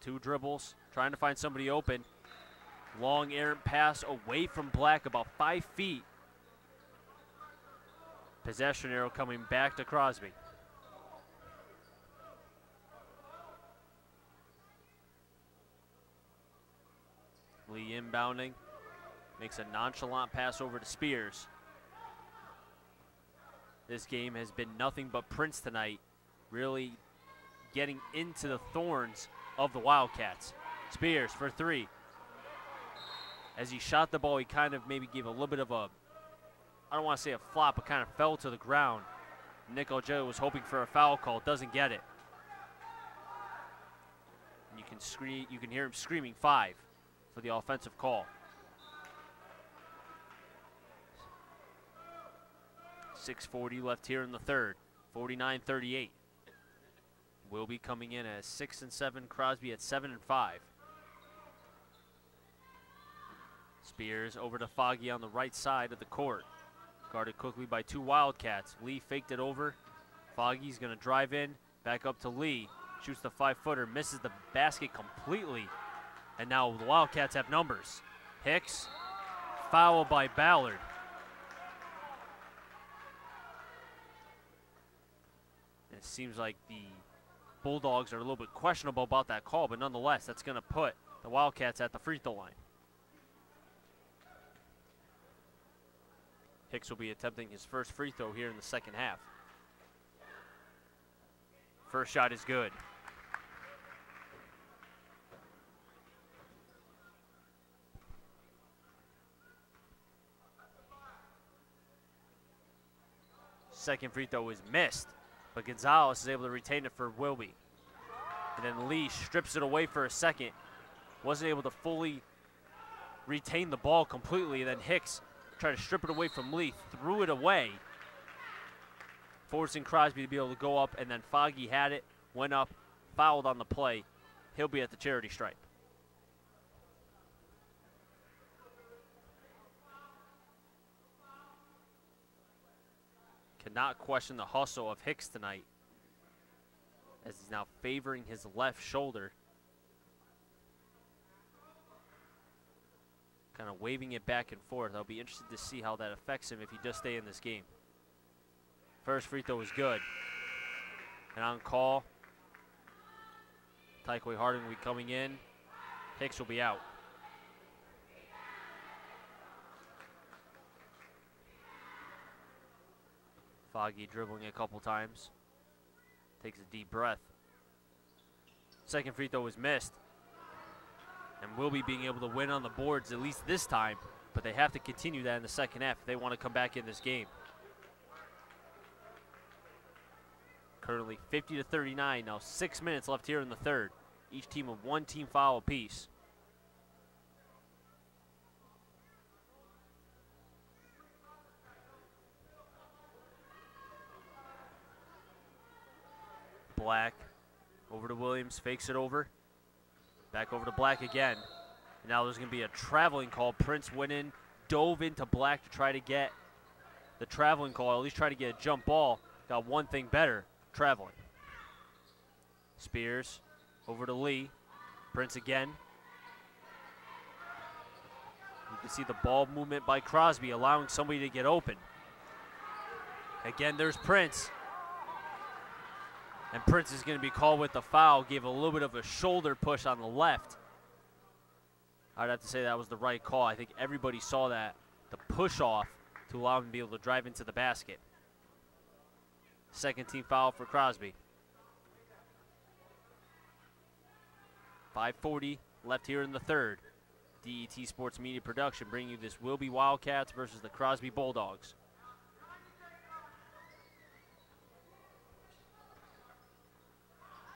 2 dribbles, trying to find somebody open. Long errant pass away from Black, about 5 feet. Possession arrow coming back to Crosby. Lee inbounding, makes a nonchalant pass over to Spears. This game has been nothing but Prince tonight, really getting into the thorns of the Wildcats. Spears for 3. As he shot the ball, he kind of maybe gave a little bit of a, I don't want to say a flop, but kind of fell to the ground. Nick Algelli was hoping for a foul call, doesn't get it. And you can hear him screaming 5 for the offensive call. 6:40 left here in the third. 49-38. Wilby coming in at 6-7. Crosby at 7-5. Spears over to Foggy on the right side of the court. Guarded quickly by 2 Wildcats. Lee faked it over. Foggy's going to drive in. Back up to Lee. Shoots the 5-footer. Misses the basket completely. And now the Wildcats have numbers. Hicks, foul by Ballard. It seems like the Bulldogs are a little bit questionable about that call, but nonetheless, that's going to put the Wildcats at the free throw line. Hicks will be attempting his first free throw here in the second half. First shot is good. Second free throw is missed, but Gonzalez is able to retain it for Wilby. And then Lee strips it away for a second. Wasn't able to fully retain the ball completely. And then Hicks tried to strip it away from Lee, threw it away, forcing Crosby to be able to go up. And then Foggy had it, went up, fouled on the play. He'll be at the charity stripe. Cannot question the hustle of Hicks tonight, as he's now favoring his left shoulder. Kind of waving it back and forth. I'll be interested to see how that affects him if he does stay in this game. First free throw is good. And on call, Tyquay Harding will be coming in. Hicks will be out. Foggy dribbling a couple times. Takes a deep breath. Second free throw was missed. And Wilby being able to win on the boards at least this time, but they have to continue that in the second half if they want to come back in this game. Currently 50-39, now 6 minutes left here in the third. Each team with 1 team foul apiece. Black over to Williams, fakes it over. Back over to Black again. And now there's going to be a traveling call. Prince went in, dove into Black to try to get the traveling call, at least try to get a jump ball. Got one thing better, traveling. Spears over to Lee. Prince again. You can see the ball movement by Crosby, allowing somebody to get open. Again, there's Prince. And Prince is going to be called with the foul. Gave a little bit of a shoulder push on the left. I'd have to say that was the right call. I think everybody saw that the push off to allow him to be able to drive into the basket. Second team foul for Crosby. 5:40 left here in the third. DET Sports Media Production bringing you this Wilby Wildcats versus the Crosby Bulldogs.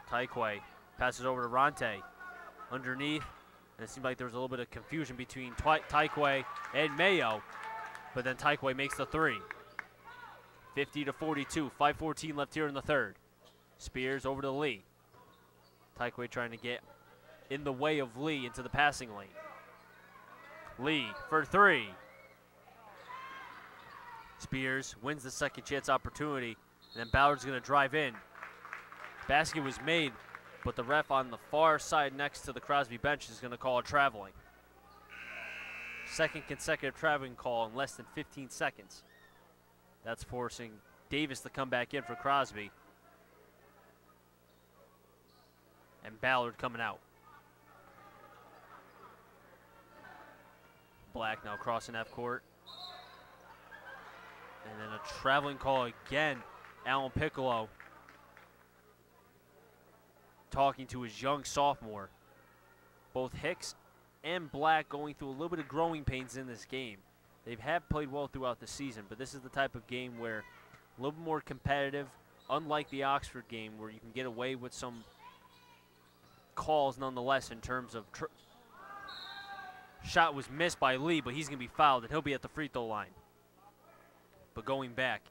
Tyquay passes over to Ronte. Underneath, and it seemed like there was a little bit of confusion between Tyquay and Mayo, but then Tyquay makes the three. 50-42, 5:14 left here in the third. Spears over to Lee. Tyquay trying to get in the way of Lee into the passing lane. Lee for three. Spears wins the second chance opportunity, and then Ballard's going to drive in. Basket was made, but the ref on the far side next to the Crosby bench is going to call a traveling. Second consecutive traveling call in less than 15 seconds. That's forcing Davis to come back in for Crosby. And Ballard coming out. Black now crossing F court. And then a traveling call again. Alan Piccolo talking to his young sophomore. Both Hicks and Black going through a little bit of growing pains in this game. They have played well throughout the season, but this is the type of game where a little bit more competitive, unlike the Oxford game where you can get away with some calls nonetheless in terms of shot was missed by Lee, but he's going to be fouled, and he'll be at the free throw line. But going back,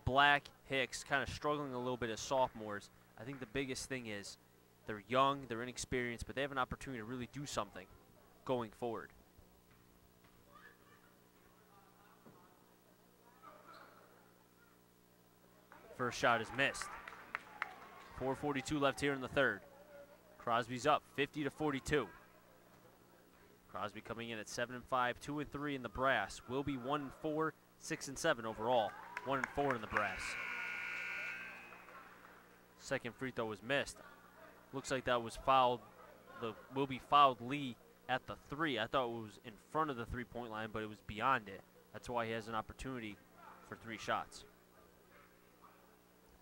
Black, Hicks kind of struggling a little bit as sophomores. I think the biggest thing is they're young, they're inexperienced, but they have an opportunity to really do something going forward. First shot is missed. 4:42 left here in the third. Crosby's up 50-42. Crosby coming in at 7-5, 2-3 in the brass. Wilby 1-4, 6-7 overall. 1-4 in the brass. Second free throw was missed. Looks like that was fouled. The Wilby fouled Lee at the three. I thought it was in front of the three-point line, but it was beyond it. That's why he has an opportunity for three shots.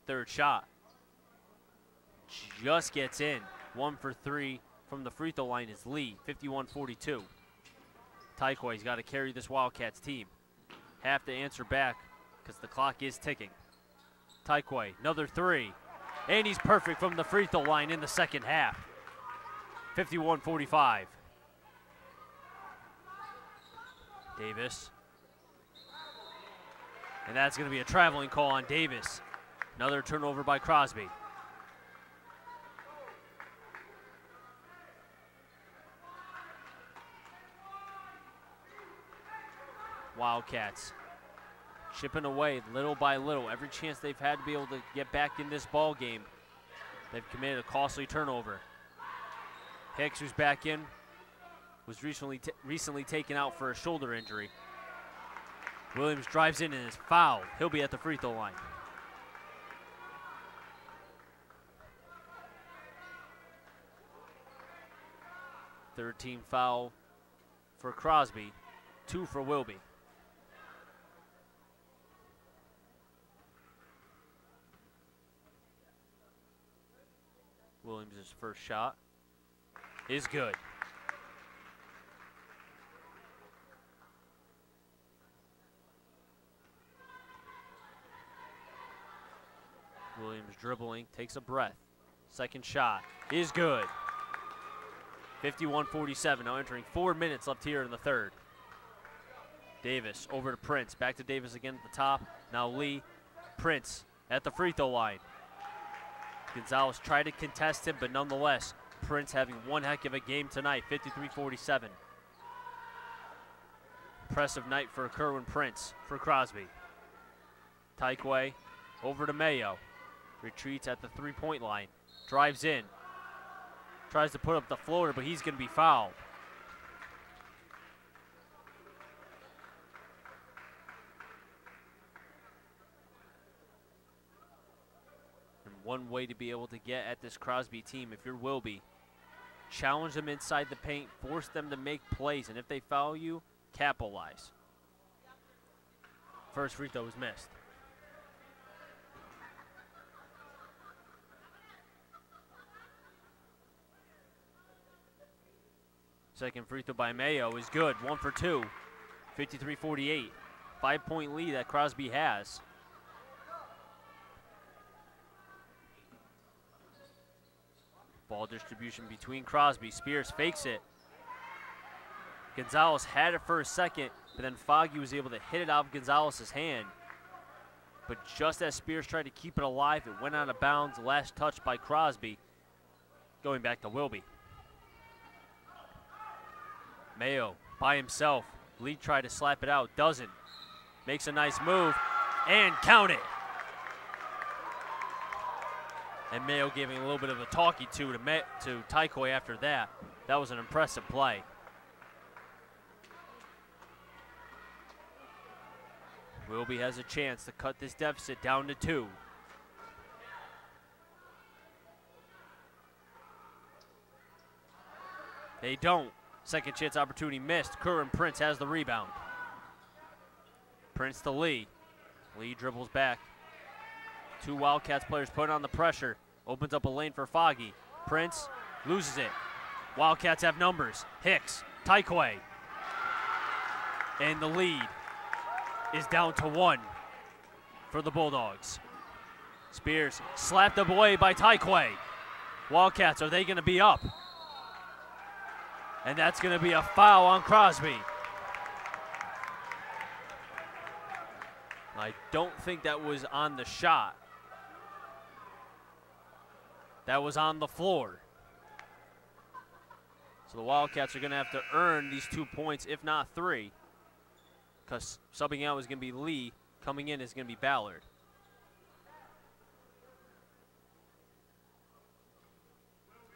Third shot just gets in. 1 for 3 from the free throw line is Lee, 51-42. Tyquay's got to carry this Wildcats team. Have to answer back because the clock is ticking. Tyquay, another three. And he's perfect from the free throw line in the second half. 51-45. Davis. And that's going to be a traveling call on Davis. Another turnover by Crosby. Wildcats chipping away little by little. Every chance they've had to be able to get back in this ball game, they've committed a costly turnover. Hicks, who's back in, was recently taken out for a shoulder injury. Williams drives in and is fouled. He'll be at the free throw line. Third team foul for Crosby, 2 for Wilby. Williams' first shot is good. Williams dribbling, takes a breath. Second shot is good. 51-47, now entering 4 minutes left here in the third. Davis over to Prince, back to Davis again at the top. Now Lee, Prince at the free throw line. Gonzalez tried to contest him, but nonetheless, Prince having one heck of a game tonight, 53-47. Impressive night for Kerwin Prince for Crosby. Tyquay over to Mayo. Retreats at the three-point line. Drives in. Tries to put up the floater, but he's going to be fouled. And one way to be able to get at this Crosby team, if you're Wilby, challenge them inside the paint, force them to make plays, and if they foul you, capitalize. First free throw was missed. Second free throw by Mayo is good. 1 for 2. 53-48. 5-point lead that Crosby has. Ball distribution between Crosby. Spears fakes it. Gonzalez had it for a second, but then Foggy was able to hit it out of Gonzalez's hand. But just as Spears tried to keep it alive, it went out of bounds. Last touch by Crosby. Going back to Wilby. Mayo by himself. Lee tried to slap it out, doesn't. Makes a nice move, and count it. And Mayo giving a little bit of a talkie to Tycoy after that. That was an impressive play. Wilby has a chance to cut this deficit down to 2. They don't. Second chance opportunity missed. Curran Prince has the rebound. Prince to Lee. Lee dribbles back. 2 Wildcats players put on the pressure. Opens up a lane for Foggy. Prince loses it. Wildcats have numbers. Hicks, Tycoy. And the lead is down to 1 for the Bulldogs. Spears slapped away by Tycoy. Wildcats, are they going to be up? And that's going to be a foul on Crosby. I don't think that was on the shot. That was on the floor. So the Wildcats are going to have to earn these 2 points, if not 3. Because subbing out is going to be Lee. Coming in is going to be Ballard.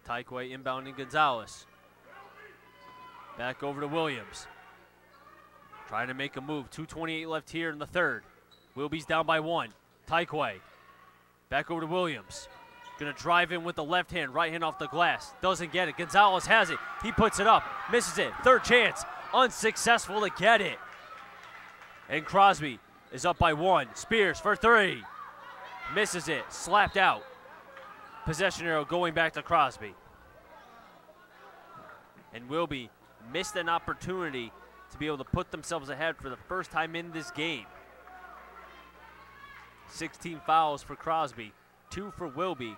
Tycoy inbounding Gonzalez. Back over to Williams. Trying to make a move. 2:28 left here in the third. Wilby's down by 1. Tycoy. Back over to Williams. Gonna drive in with the left hand, right hand off the glass. Doesn't get it. Gonzalez has it. He puts it up. Misses it. Third chance. Unsuccessful to get it. And Crosby is up by 1. Spears for 3. Misses it. Slapped out. Possession arrow going back to Crosby. And Wilby missed an opportunity to be able to put themselves ahead for the first time in this game. 16 fouls for Crosby, 2 for Wilby.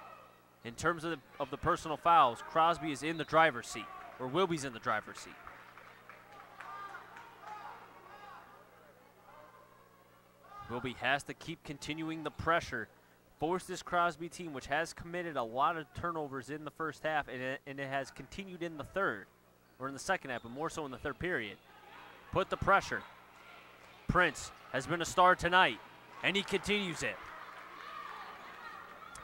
In terms of the personal fouls, Crosby is in the driver's seat, or Wilby's in the driver's seat. Wilby has to keep continuing the pressure, force this Crosby team, which has committed a lot of turnovers in the first half, and it has continued in the third, or in the second half, but more so in the third period. Put the pressure. Prince has been a star tonight, and he continues it.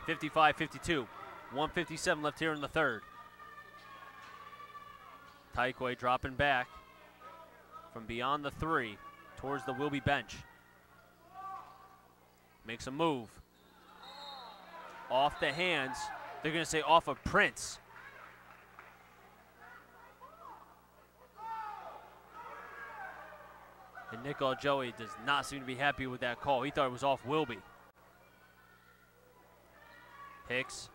55-52, 1:57 left here in the third. Tycoy dropping back from beyond the 3 towards the Wilby bench. Makes a move. Off the hands, they're gonna say off of Prince. And Nicola Joey does not seem to be happy with that call. He thought it was off Wilby. Hicks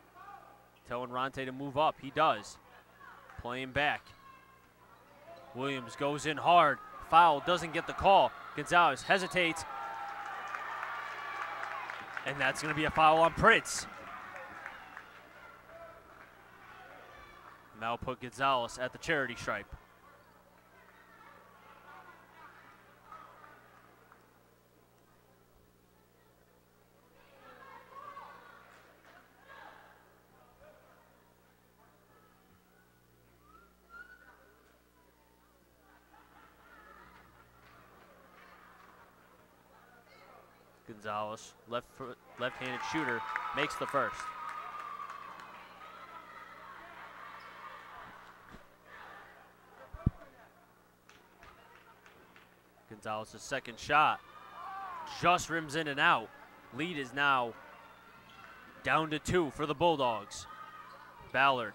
telling Ronte to move up. He does. Playing back. Williams goes in hard. Foul, doesn't get the call. Gonzalez hesitates. And that's going to be a foul on Prince. Now put Gonzalez at the charity stripe. Gonzalez, left-handed shooter, makes the first. Gonzalez's second shot just rims in and out. Lead is now down to 2 for the Bulldogs. Ballard.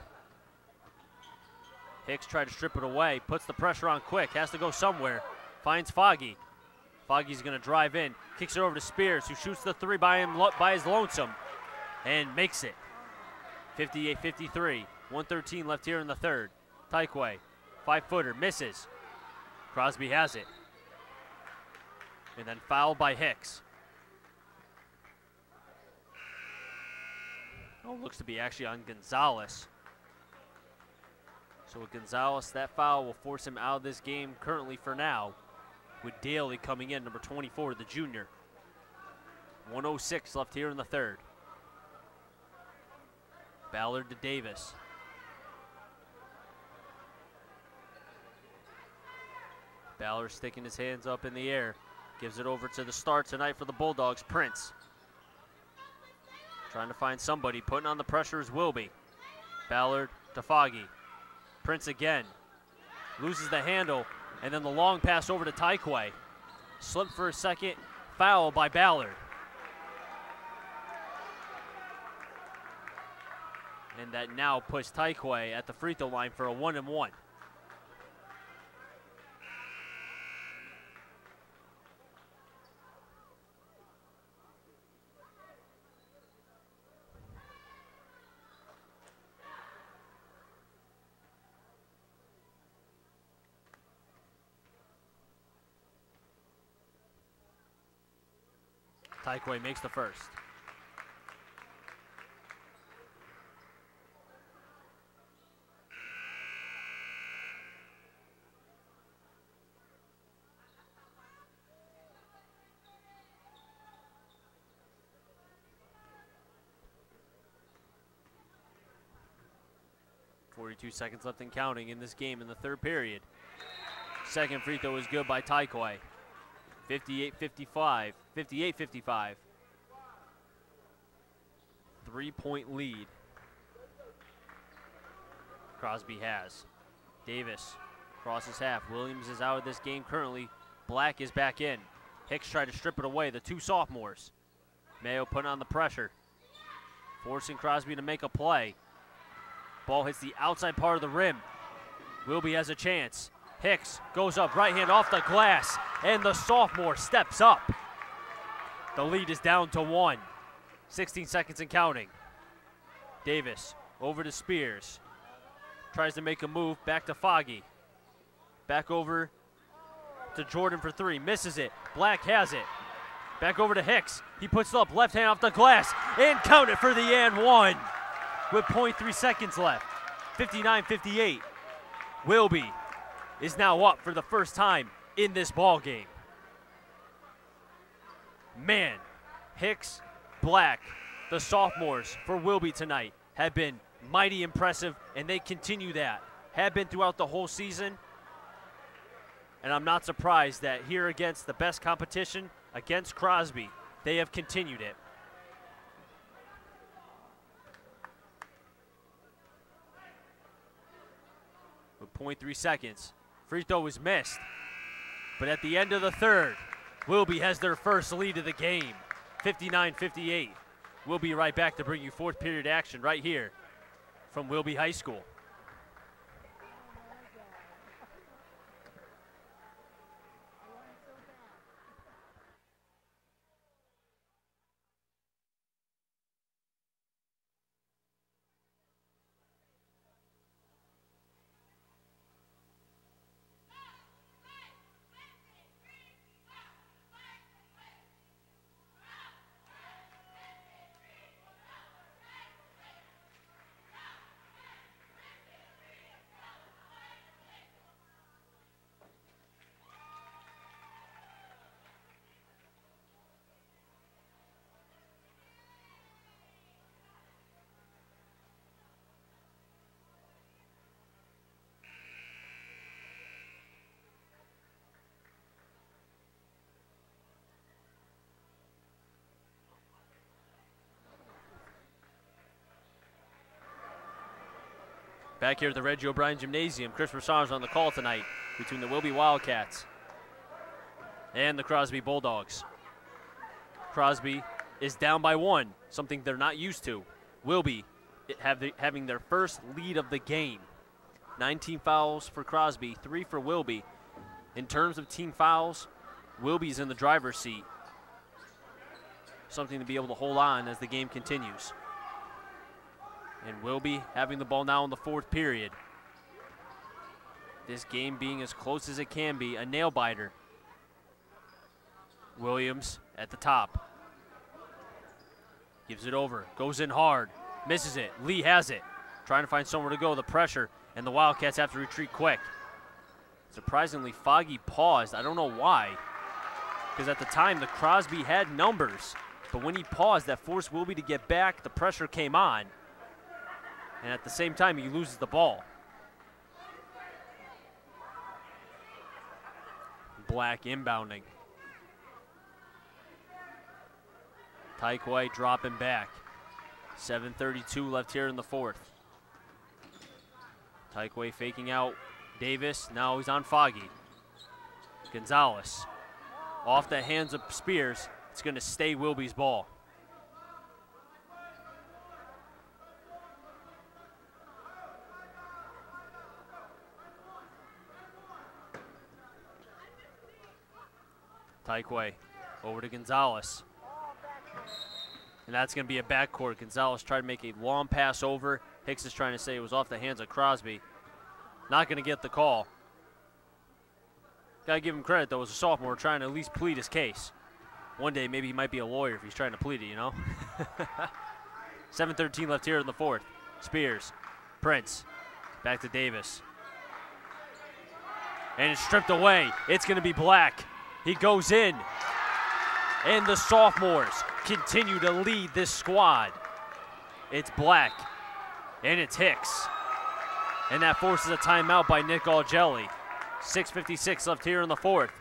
Hicks tried to strip it away, puts the pressure on quick, has to go somewhere. finds Foggy. Foggy's going to drive in, kicks it over to Spears, who shoots the three by his lonesome, and makes it. 58-53, 1:13 left here in the third. Tyquay, 5-footer, misses. Crosby has it. And then fouled by Hicks. Oh, looks to be actually on Gonzalez. So with Gonzalez, that foul will force him out of this game currently for now, with Daly coming in, number 24, the junior. 1:06 left here in the third. Ballard to Davis. Ballard sticking his hands up in the air. Gives it over to the star tonight for the Bulldogs, Prince. Trying to find somebody, putting on the pressure is Wilby. Ballard to Foggy. Prince again. Loses the handle, and then the long pass over to Tyquay. Slipped for a second, foul by Ballard. And that now puts Tyquay at the free throw line for a 1-and-1. Tyquay makes the first. .42 seconds left and counting in this game in the third period. Second free throw is good by Tyquay. 58-55, 58-55. 3-point lead. Crosby has. Davis crosses half. Williams is out of this game currently. Black is back in. Hicks tried to strip it away, the two sophomores. Mayo putting on the pressure, forcing Crosby to make a play. Ball hits the outside part of the rim. Wilby has a chance. Hicks goes up, right hand off the glass, and the sophomore steps up. The lead is down to 1. 16 seconds and counting. Davis over to Spears. Tries to make a move, back to Foggy. Back over to Jordan for three, misses it. Black has it. Back over to Hicks. He puts it up, left hand off the glass, and count it for the and one. With .3 seconds left. 59-58. Wilby is now up for the first time in this ball game. Man, Hicks, Black, the sophomores for Wilby tonight have been mighty impressive, and they continue that. Have been throughout the whole season. And I'm not surprised that here against the best competition, against Crosby, they have continued it. With .3 seconds. Free throw was missed. But at the end of the third, Wilby has their first lead of the game. 59-58. We'll be right back to bring you fourth period action right here from Wilby High School. Back here at the Reggie O'Brien Gymnasium, Chris Broussard's on the call tonight between the Wilby Wildcats and the Crosby Bulldogs. Crosby is down by 1, something they're not used to. Wilby having their first lead of the game. 19 fouls for Crosby, 3 for Wilby. In terms of team fouls, Wilby's in the driver's seat. Something to be able to hold on as the game continues. And Wilby having the ball now in the fourth period. This game being as close as it can be, a nail biter. Williams at the top. Gives it over, goes in hard, misses it. Lee has it, trying to find somewhere to go. The pressure, and the Wildcats have to retreat quick. Surprisingly, Foggy paused. I don't know why, because at the time the Crosby had numbers, but when he paused, that forced Wilby to get back. The pressure came on, and at the same time, he loses the ball. Black inbounding. Tykeway dropping back. 7:32 left here in the fourth. Tykeway faking out Davis. Now he's on Foggy. Gonzalez off the hands of Spears. It's going to stay Wilby's ball. Tykeway over to Gonzalez. And that's going to be a backcourt. Gonzalez tried to make a long pass over. Hicks is trying to say it was off the hands of Crosby. Not going to get the call. Got to give him credit, though, as a sophomore, trying to at least plead his case. One day, maybe he might be a lawyer if he's trying to plead it, you know? 7:13 left here in the fourth. Spears, Prince, back to Davis. And it's stripped away. It's going to be Black. He goes in. And the sophomores continue to lead this squad. It's Black, and it's Hicks. And that forces a timeout by Nick Algelli. 6:56 left here in the fourth.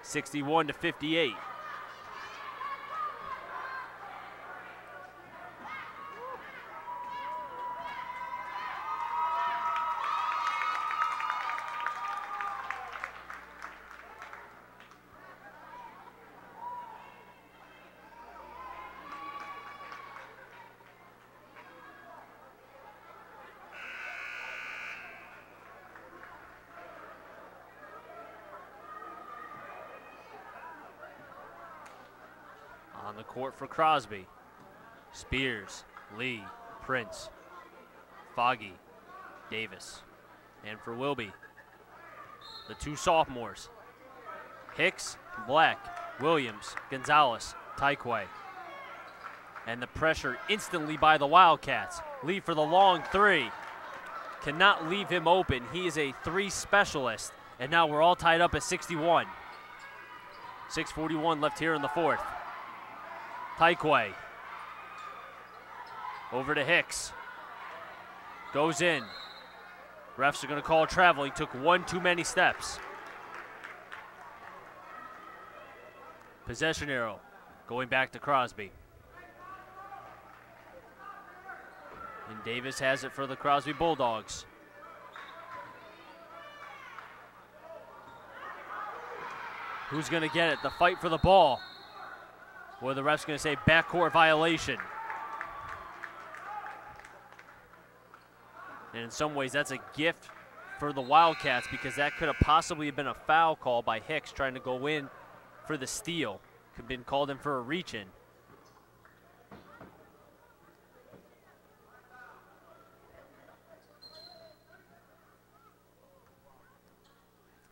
61-58. On the court for Crosby. Spears, Lee, Prince, Foggy, Davis. And for Wilby, the two sophomores. Hicks, Black, Williams, Gonzalez, Tykeway. And the pressure instantly by the Wildcats. Lee for the long three. Cannot leave him open. He is a three specialist. And now we're all tied up at 61. 6:41 left here in the fourth. Tykeway. Over to Hicks. Goes in. Refs are going to call travel. He took one too many steps. Possession arrow going back to Crosby. And Davis has it for the Crosby Bulldogs. Who's going to get it? The fight for the ball. Or the ref's going to say backcourt violation. And in some ways, that's a gift for the Wildcats because that could have possibly been a foul call by Hicks trying to go in for the steal. Could have been called in for a reach-in.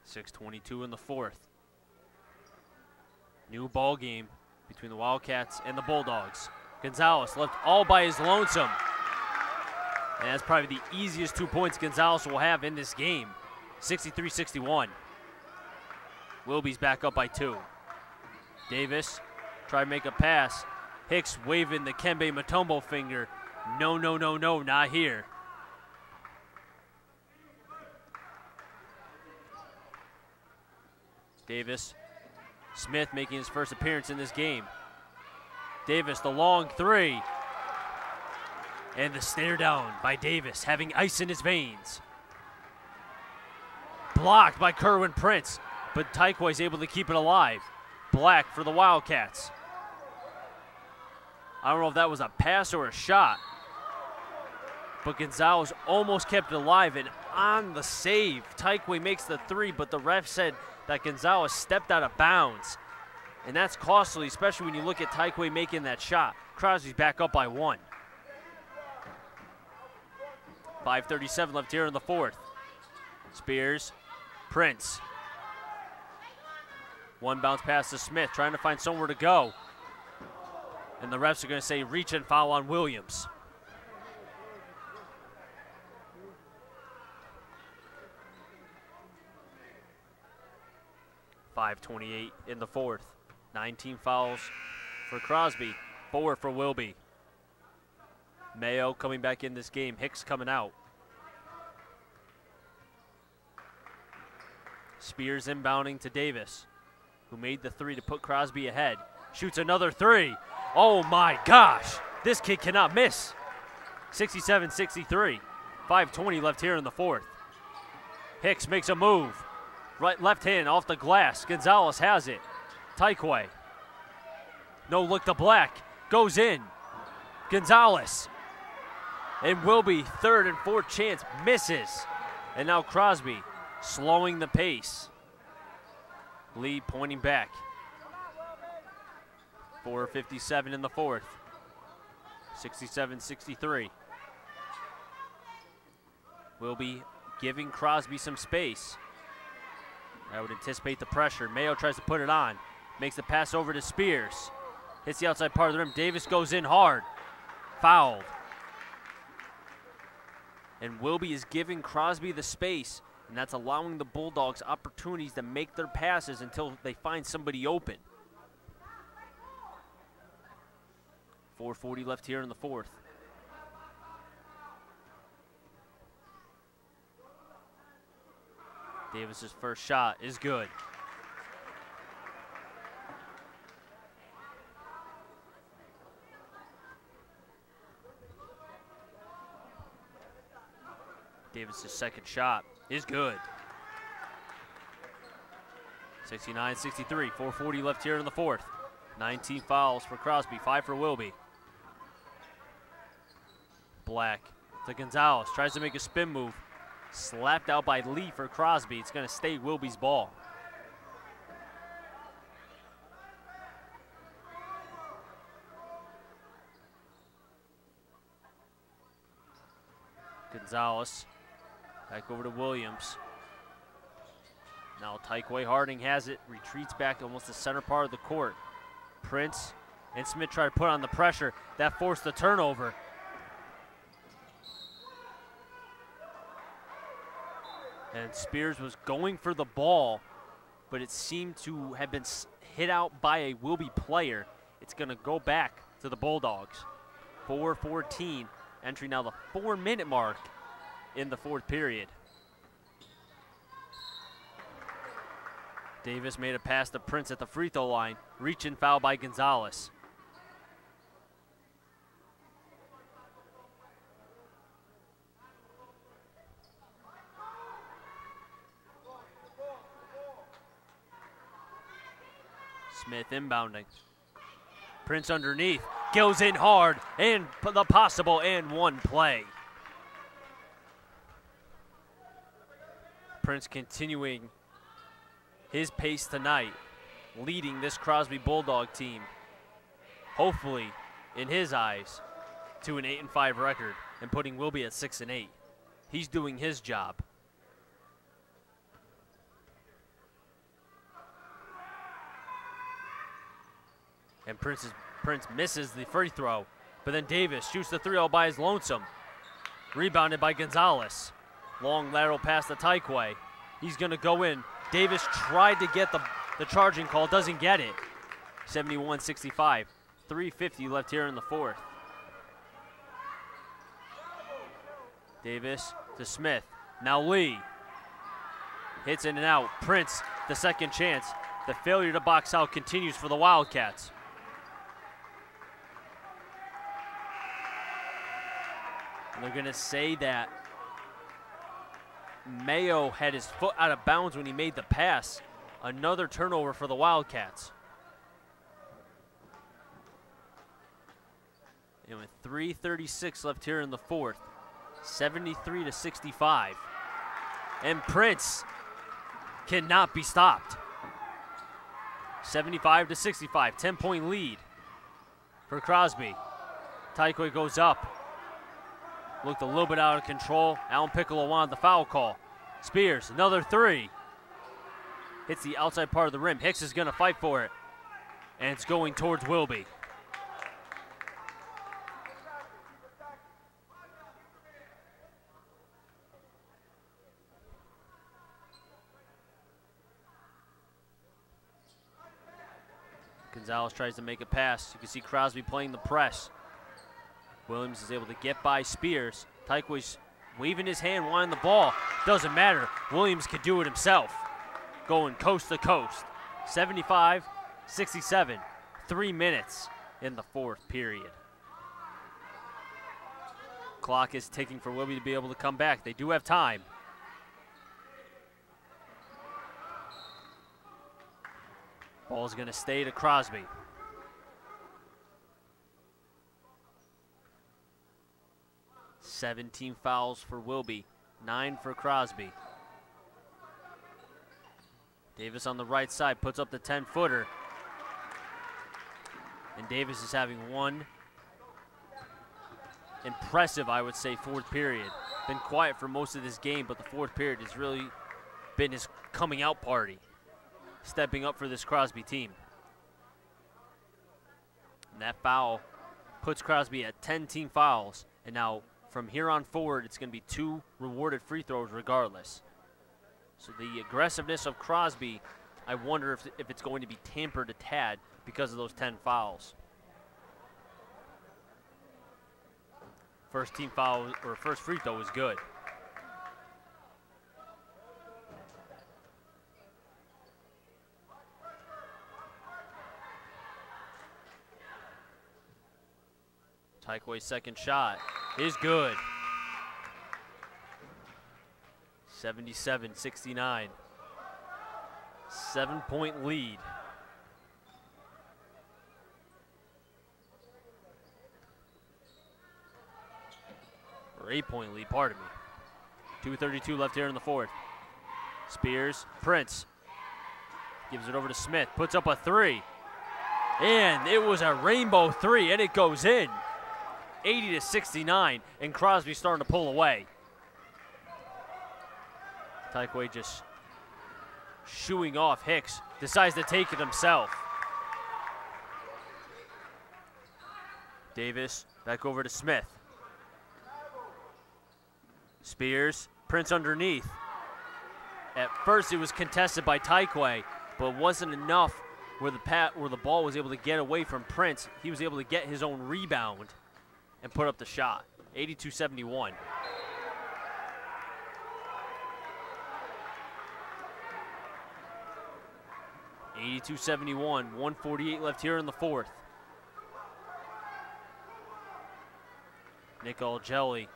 .6:22 in the fourth. New ball game between the Wildcats and the Bulldogs. Gonzalez left all by his lonesome. And that's probably the easiest 2 points Gonzalez will have in this game. 63-61. Wilby's back up by 2. Davis try to make a pass. Hicks waving the Kembe Mutombo finger. No, no, no, no, not here. Davis. Smith making his first appearance in this game. Davis, the long three. And the stare down by Davis, having ice in his veins. Blocked by Kerwin Prince, but Tykeway's able to keep it alive. Black for the Wildcats. I don't know if that was a pass or a shot. but Gonzalez almost kept it alive, and on the save, Tykeway makes the three, but the ref said that Gonzalez stepped out of bounds, and that's costly, especially when you look at Tykeway making that shot. Crosby's back up by 1. 5:37 left here in the fourth. Spears, Prince. One bounce pass to Smith, trying to find somewhere to go. And the refs are going to say reach and foul on Williams. .5:28 in the fourth. 19 fouls for Crosby, 4 for Wilby. Mayo coming back in this game, Hicks coming out. Spears inbounding to Davis, who made the three to put Crosby ahead. Shoots another three. Oh my gosh, this kid cannot miss. 67-63, 5:20 left here in the fourth. Hicks makes a move. Right, left hand off the glass. Gonzalez has it. Tykeway. No look to Black. Goes in. Gonzalez. And Wilby, third and fourth chance, misses. And now Crosby slowing the pace. Lee pointing back. 4:57 in the fourth. 67-63. Wilby giving Crosby some space. I would anticipate the pressure. Mayo tries to put it on. Makes the pass over to Spears. Hits the outside part of the rim. Davis goes in hard. Fouled. And Wilby is giving Crosby the space, and that's allowing the Bulldogs opportunities to make their passes until they find somebody open. 4:40 left here in the fourth. Davis's first shot is good. Davis's second shot is good. 69-63, 4:40 left here in the fourth. 19 fouls for Crosby, 5 for Wilby. Black to Gonzalez, tries to make a spin move. Slapped out by Lee for Crosby. It's going to stay Wilby's ball. Gonzalez back over to Williams. Now Tykeway Harding has it, retreats back to almost the center part of the court. Prince and Smith try to put on the pressure. That forced the turnover. And Spears was going for the ball, but it seemed to have been hit out by a Wilby player. It's going to go back to the Bulldogs. 4:14, entering now the 4-minute mark in the fourth period. Davis made a pass to Prince at the free throw line. Reach and foul by Gonzalez. Smith inbounding. Prince underneath, goes in hard, and the possible and one play. Prince continuing his pace tonight, leading this Crosby Bulldog team, hopefully, in his eyes, to an 8-5 record and putting Wilby at 6-8. He's doing his job. And Prince misses the free throw, but then Davis shoots the three all by his lonesome. Rebounded by Gonzalez. Long lateral pass to Tykeway. He's going to go in. Davis tried to get the charging call, doesn't get it. 71-65, 3:50 left here in the fourth. Davis to Smith. Now Lee. Hits in and out. Prince, the second chance. The failure to box out continues for the Wildcats. And they're going to say that Mayo had his foot out of bounds when he made the pass. Another turnover for the Wildcats. And with 3:36 left here in the fourth, 73-65. And Prince cannot be stopped. 75-65, 10-point lead for Crosby. Tyquay goes up. Looked a little bit out of control. Alan Piccolo wanted the foul call. Spears, another three. Hits the outside part of the rim. Hicks is going to fight for it. And it's going towards Wilby. Gonzalez tries to make a pass. You can see Crosby playing the press. Williams is able to get by Spears. Tyquay's waving his hand, wanting the ball. Doesn't matter. Williams could do it himself. Going coast to coast. 75-67. 3 minutes in the fourth period. Clock is ticking for Wilby to be able to come back. They do have time. Ball's going to stay to Crosby. "17 fouls for Wilby, 9 for Crosby. Davis on the right side puts up the 10-footer. And Davis is having one impressive, I would say, fourth period. Been quiet for most of this game, but the fourth period has really been his coming out party. Stepping up for this Crosby team. And that foul puts Crosby at 10 team fouls. And now from here on forward, it's going to be 2 rewarded free throws regardless. So the aggressiveness of Crosby, I wonder if it's going to be tampered a tad because of those 10 fouls. First team foul, or first free throw was good. Tyquay's second shot is good. 77-69. 7-point lead. Or 8-point lead, pardon me. 2:32 left here in the fourth. Spears, Prince. Gives it over to Smith, puts up a three. And it was a rainbow three, and it goes in. 80-69, and Crosby starting to pull away. Tyquay just shooing off Hicks, decides to take it himself. Davis back over to Smith. Spears, Prince underneath. At first it was contested by Tyquay, but wasn't enough where the ball was able to get away from Prince. He was able to get his own rebound and put up the shot. 82-71. (82-71). 1:48 left here in the fourth. Nick Algelli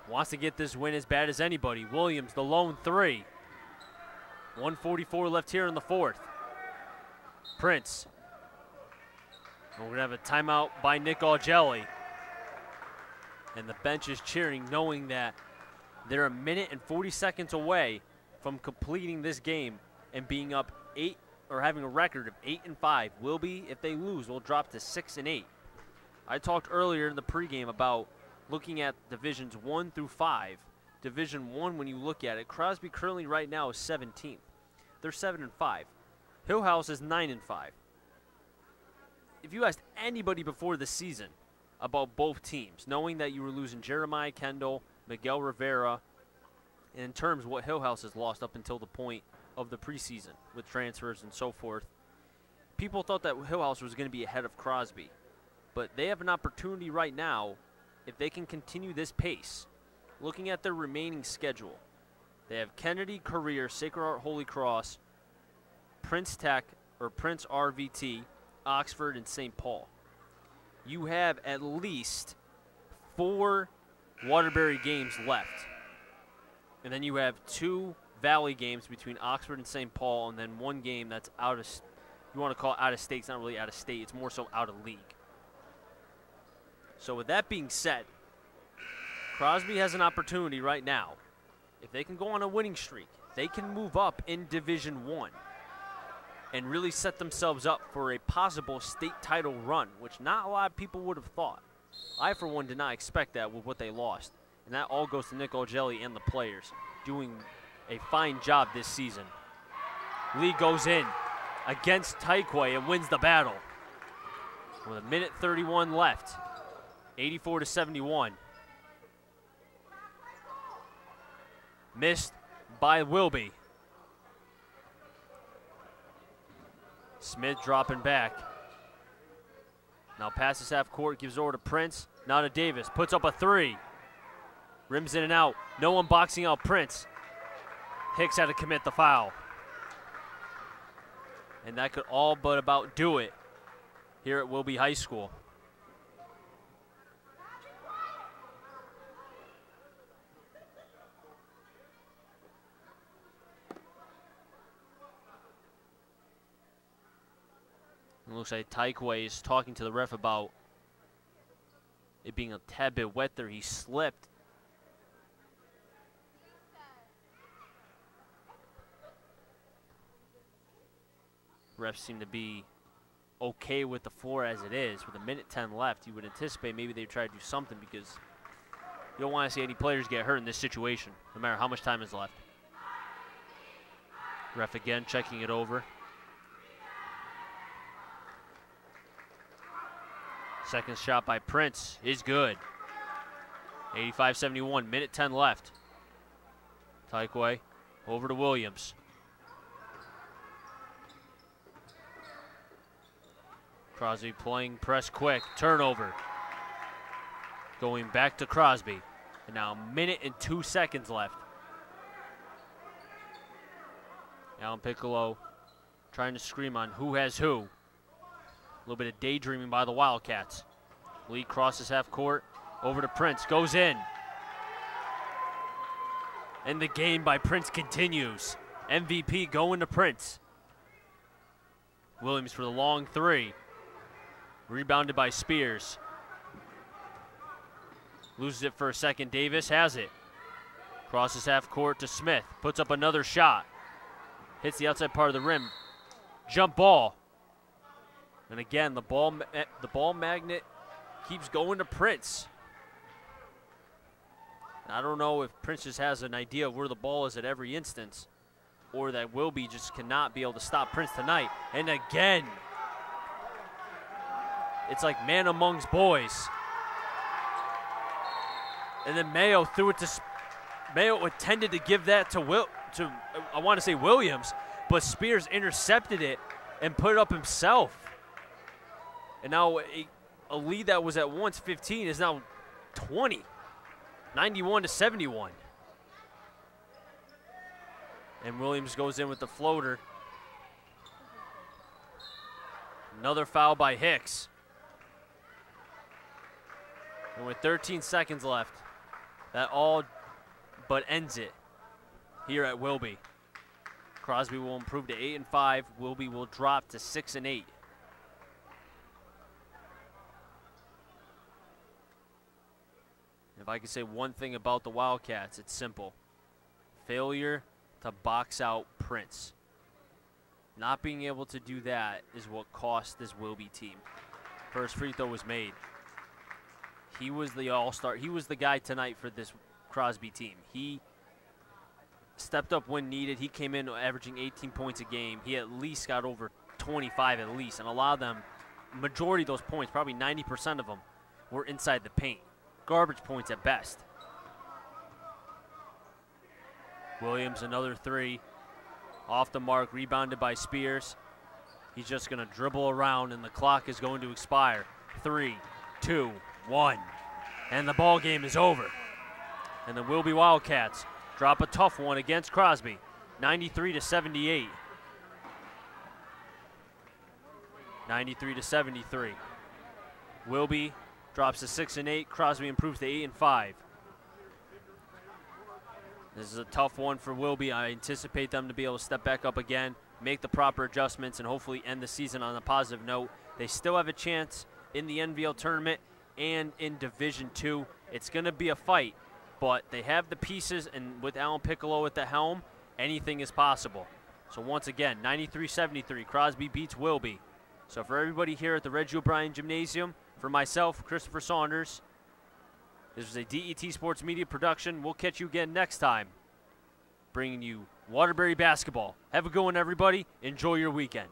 wants to get this win as bad as anybody. Williams, the lone three. 1:44 left here in the fourth. Prince. And we're going to have a timeout by Nick Algelli. And the bench is cheering, knowing that they're a minute and 40 seconds away from completing this game and being up 8, or having a record of 8-5. Wilby, if they lose, will drop to 6-8. I talked earlier in the pregame about looking at divisions 1 through 5. Division 1, when you look at it, Crosby currently right now is 17th. They're 7-5. Hillhouse is 9-5. If you asked anybody before the season about both teams, knowing that you were losing Jeremiah Kendall, Miguel Rivera, and in terms of what Hillhouse has lost up until the point of the preseason with transfers and so forth, people thought that Hillhouse was going to be ahead of Crosby. But they have an opportunity right now, if they can continue this pace, looking at their remaining schedule. They have Kennedy, Career, Sacred Heart, Holy Cross, Prince Tech, or Prince RVT, Oxford, and St. Paul. You have at least 4 Waterbury games left. And then you have 2 Valley games between Oxford and St. Paul, and then 1 game that's out of, you want to call it out of state. It's not really out of state. It's more so out of league. So with that being said, Crosby has an opportunity right now. If they can go on a winning streak, they can move up in Division I and really set themselves up for a possible state title run, which not a lot of people would have thought. I, for one, did not expect that with what they lost. And that all goes to Nick Ogelli and the players doing a fine job this season. Lee goes in against Taikwe and wins the battle. With a minute 31 left, 84-71. Missed by Wilby. Smith dropping back. Now passes half court, gives over to Prince. Now to Davis, puts up a three. Rims in and out. No one boxing out Prince. Hicks had to commit the foul. And that could all but about do it here at Wilby High School. It looks like Taikwe is talking to the ref about it being a tad bit wet there. He slipped. Refs seem to be okay with the floor as it is. With a minute 10 left, you would anticipate maybe they try to do something because you don't want to see any players get hurt in this situation, no matter how much time is left. Ref again checking it over. Second shot by Prince is good. 85-71, minute 10 left. Taikwe over to Williams. Crosby playing press quick, turnover. Going back to Crosby. And now a minute and 2 seconds left. Alan Piccolo trying to scream on who has who. A little bit of daydreaming by the Wildcats. Lee crosses half court, over to Prince, goes in. And the game by Prince continues. MVP going to Prince. Williams for the long three. Rebounded by Spears. Loses it for a second. Davis has it. Crosses half court to Smith. Puts up another shot. Hits the outside part of the rim. Jump ball. And again, the ball magnet keeps going to Prince. I don't know if Prince just has an idea of where the ball is at every instance, or that Wilby just cannot be able to stop Prince tonight. And again, it's like man amongst boys. And then Mayo threw it to Mayo intended to give that to I want to say Williams, but Spears intercepted it and put it up himself. And now a lead that was at once 15 is now 20, 91-71. And Williams goes in with the floater. Another foul by Hicks. And with 13 seconds left, that all but ends it here at Wilby. Crosby will improve to 8-5. Wilby will drop to 6-8. If I could say one thing about the Wildcats, it's simple. Failure to box out Prince. Not being able to do that is what cost this Wilby team. First free throw was made. He was the all-star. He was the guy tonight for this Crosby team. He stepped up when needed. He came in averaging 18 points a game. He at least got over 25 at least. And a lot of them, majority of those points, probably 90% of them, were inside the paint. Garbage points at best. Williams, another three. Off the mark, rebounded by Spears. He's just going to dribble around, and the clock is going to expire. 3, 2, 1. And the ball game is over. And the Wilby Wildcats drop a tough one against Crosby, 93-78. 93-73. Wilby drops to 6-8. Crosby improves to 8-5. This is a tough one for Wilby. I anticipate them to be able to step back up again, make the proper adjustments, and hopefully end the season on a positive note. They still have a chance in the NVL tournament and in Division II. It's going to be a fight. but they have the pieces, and with Alan Piccolo at the helm, anything is possible. So once again, 93-73, Crosby beats Wilby. So for everybody here at the Reggie O'Brien Gymnasium, for myself, Christopher Saunders, this was a DET Sports Media production. We'll catch you again next time, bringing you Waterbury basketball. Have a good one, everybody. Enjoy your weekend.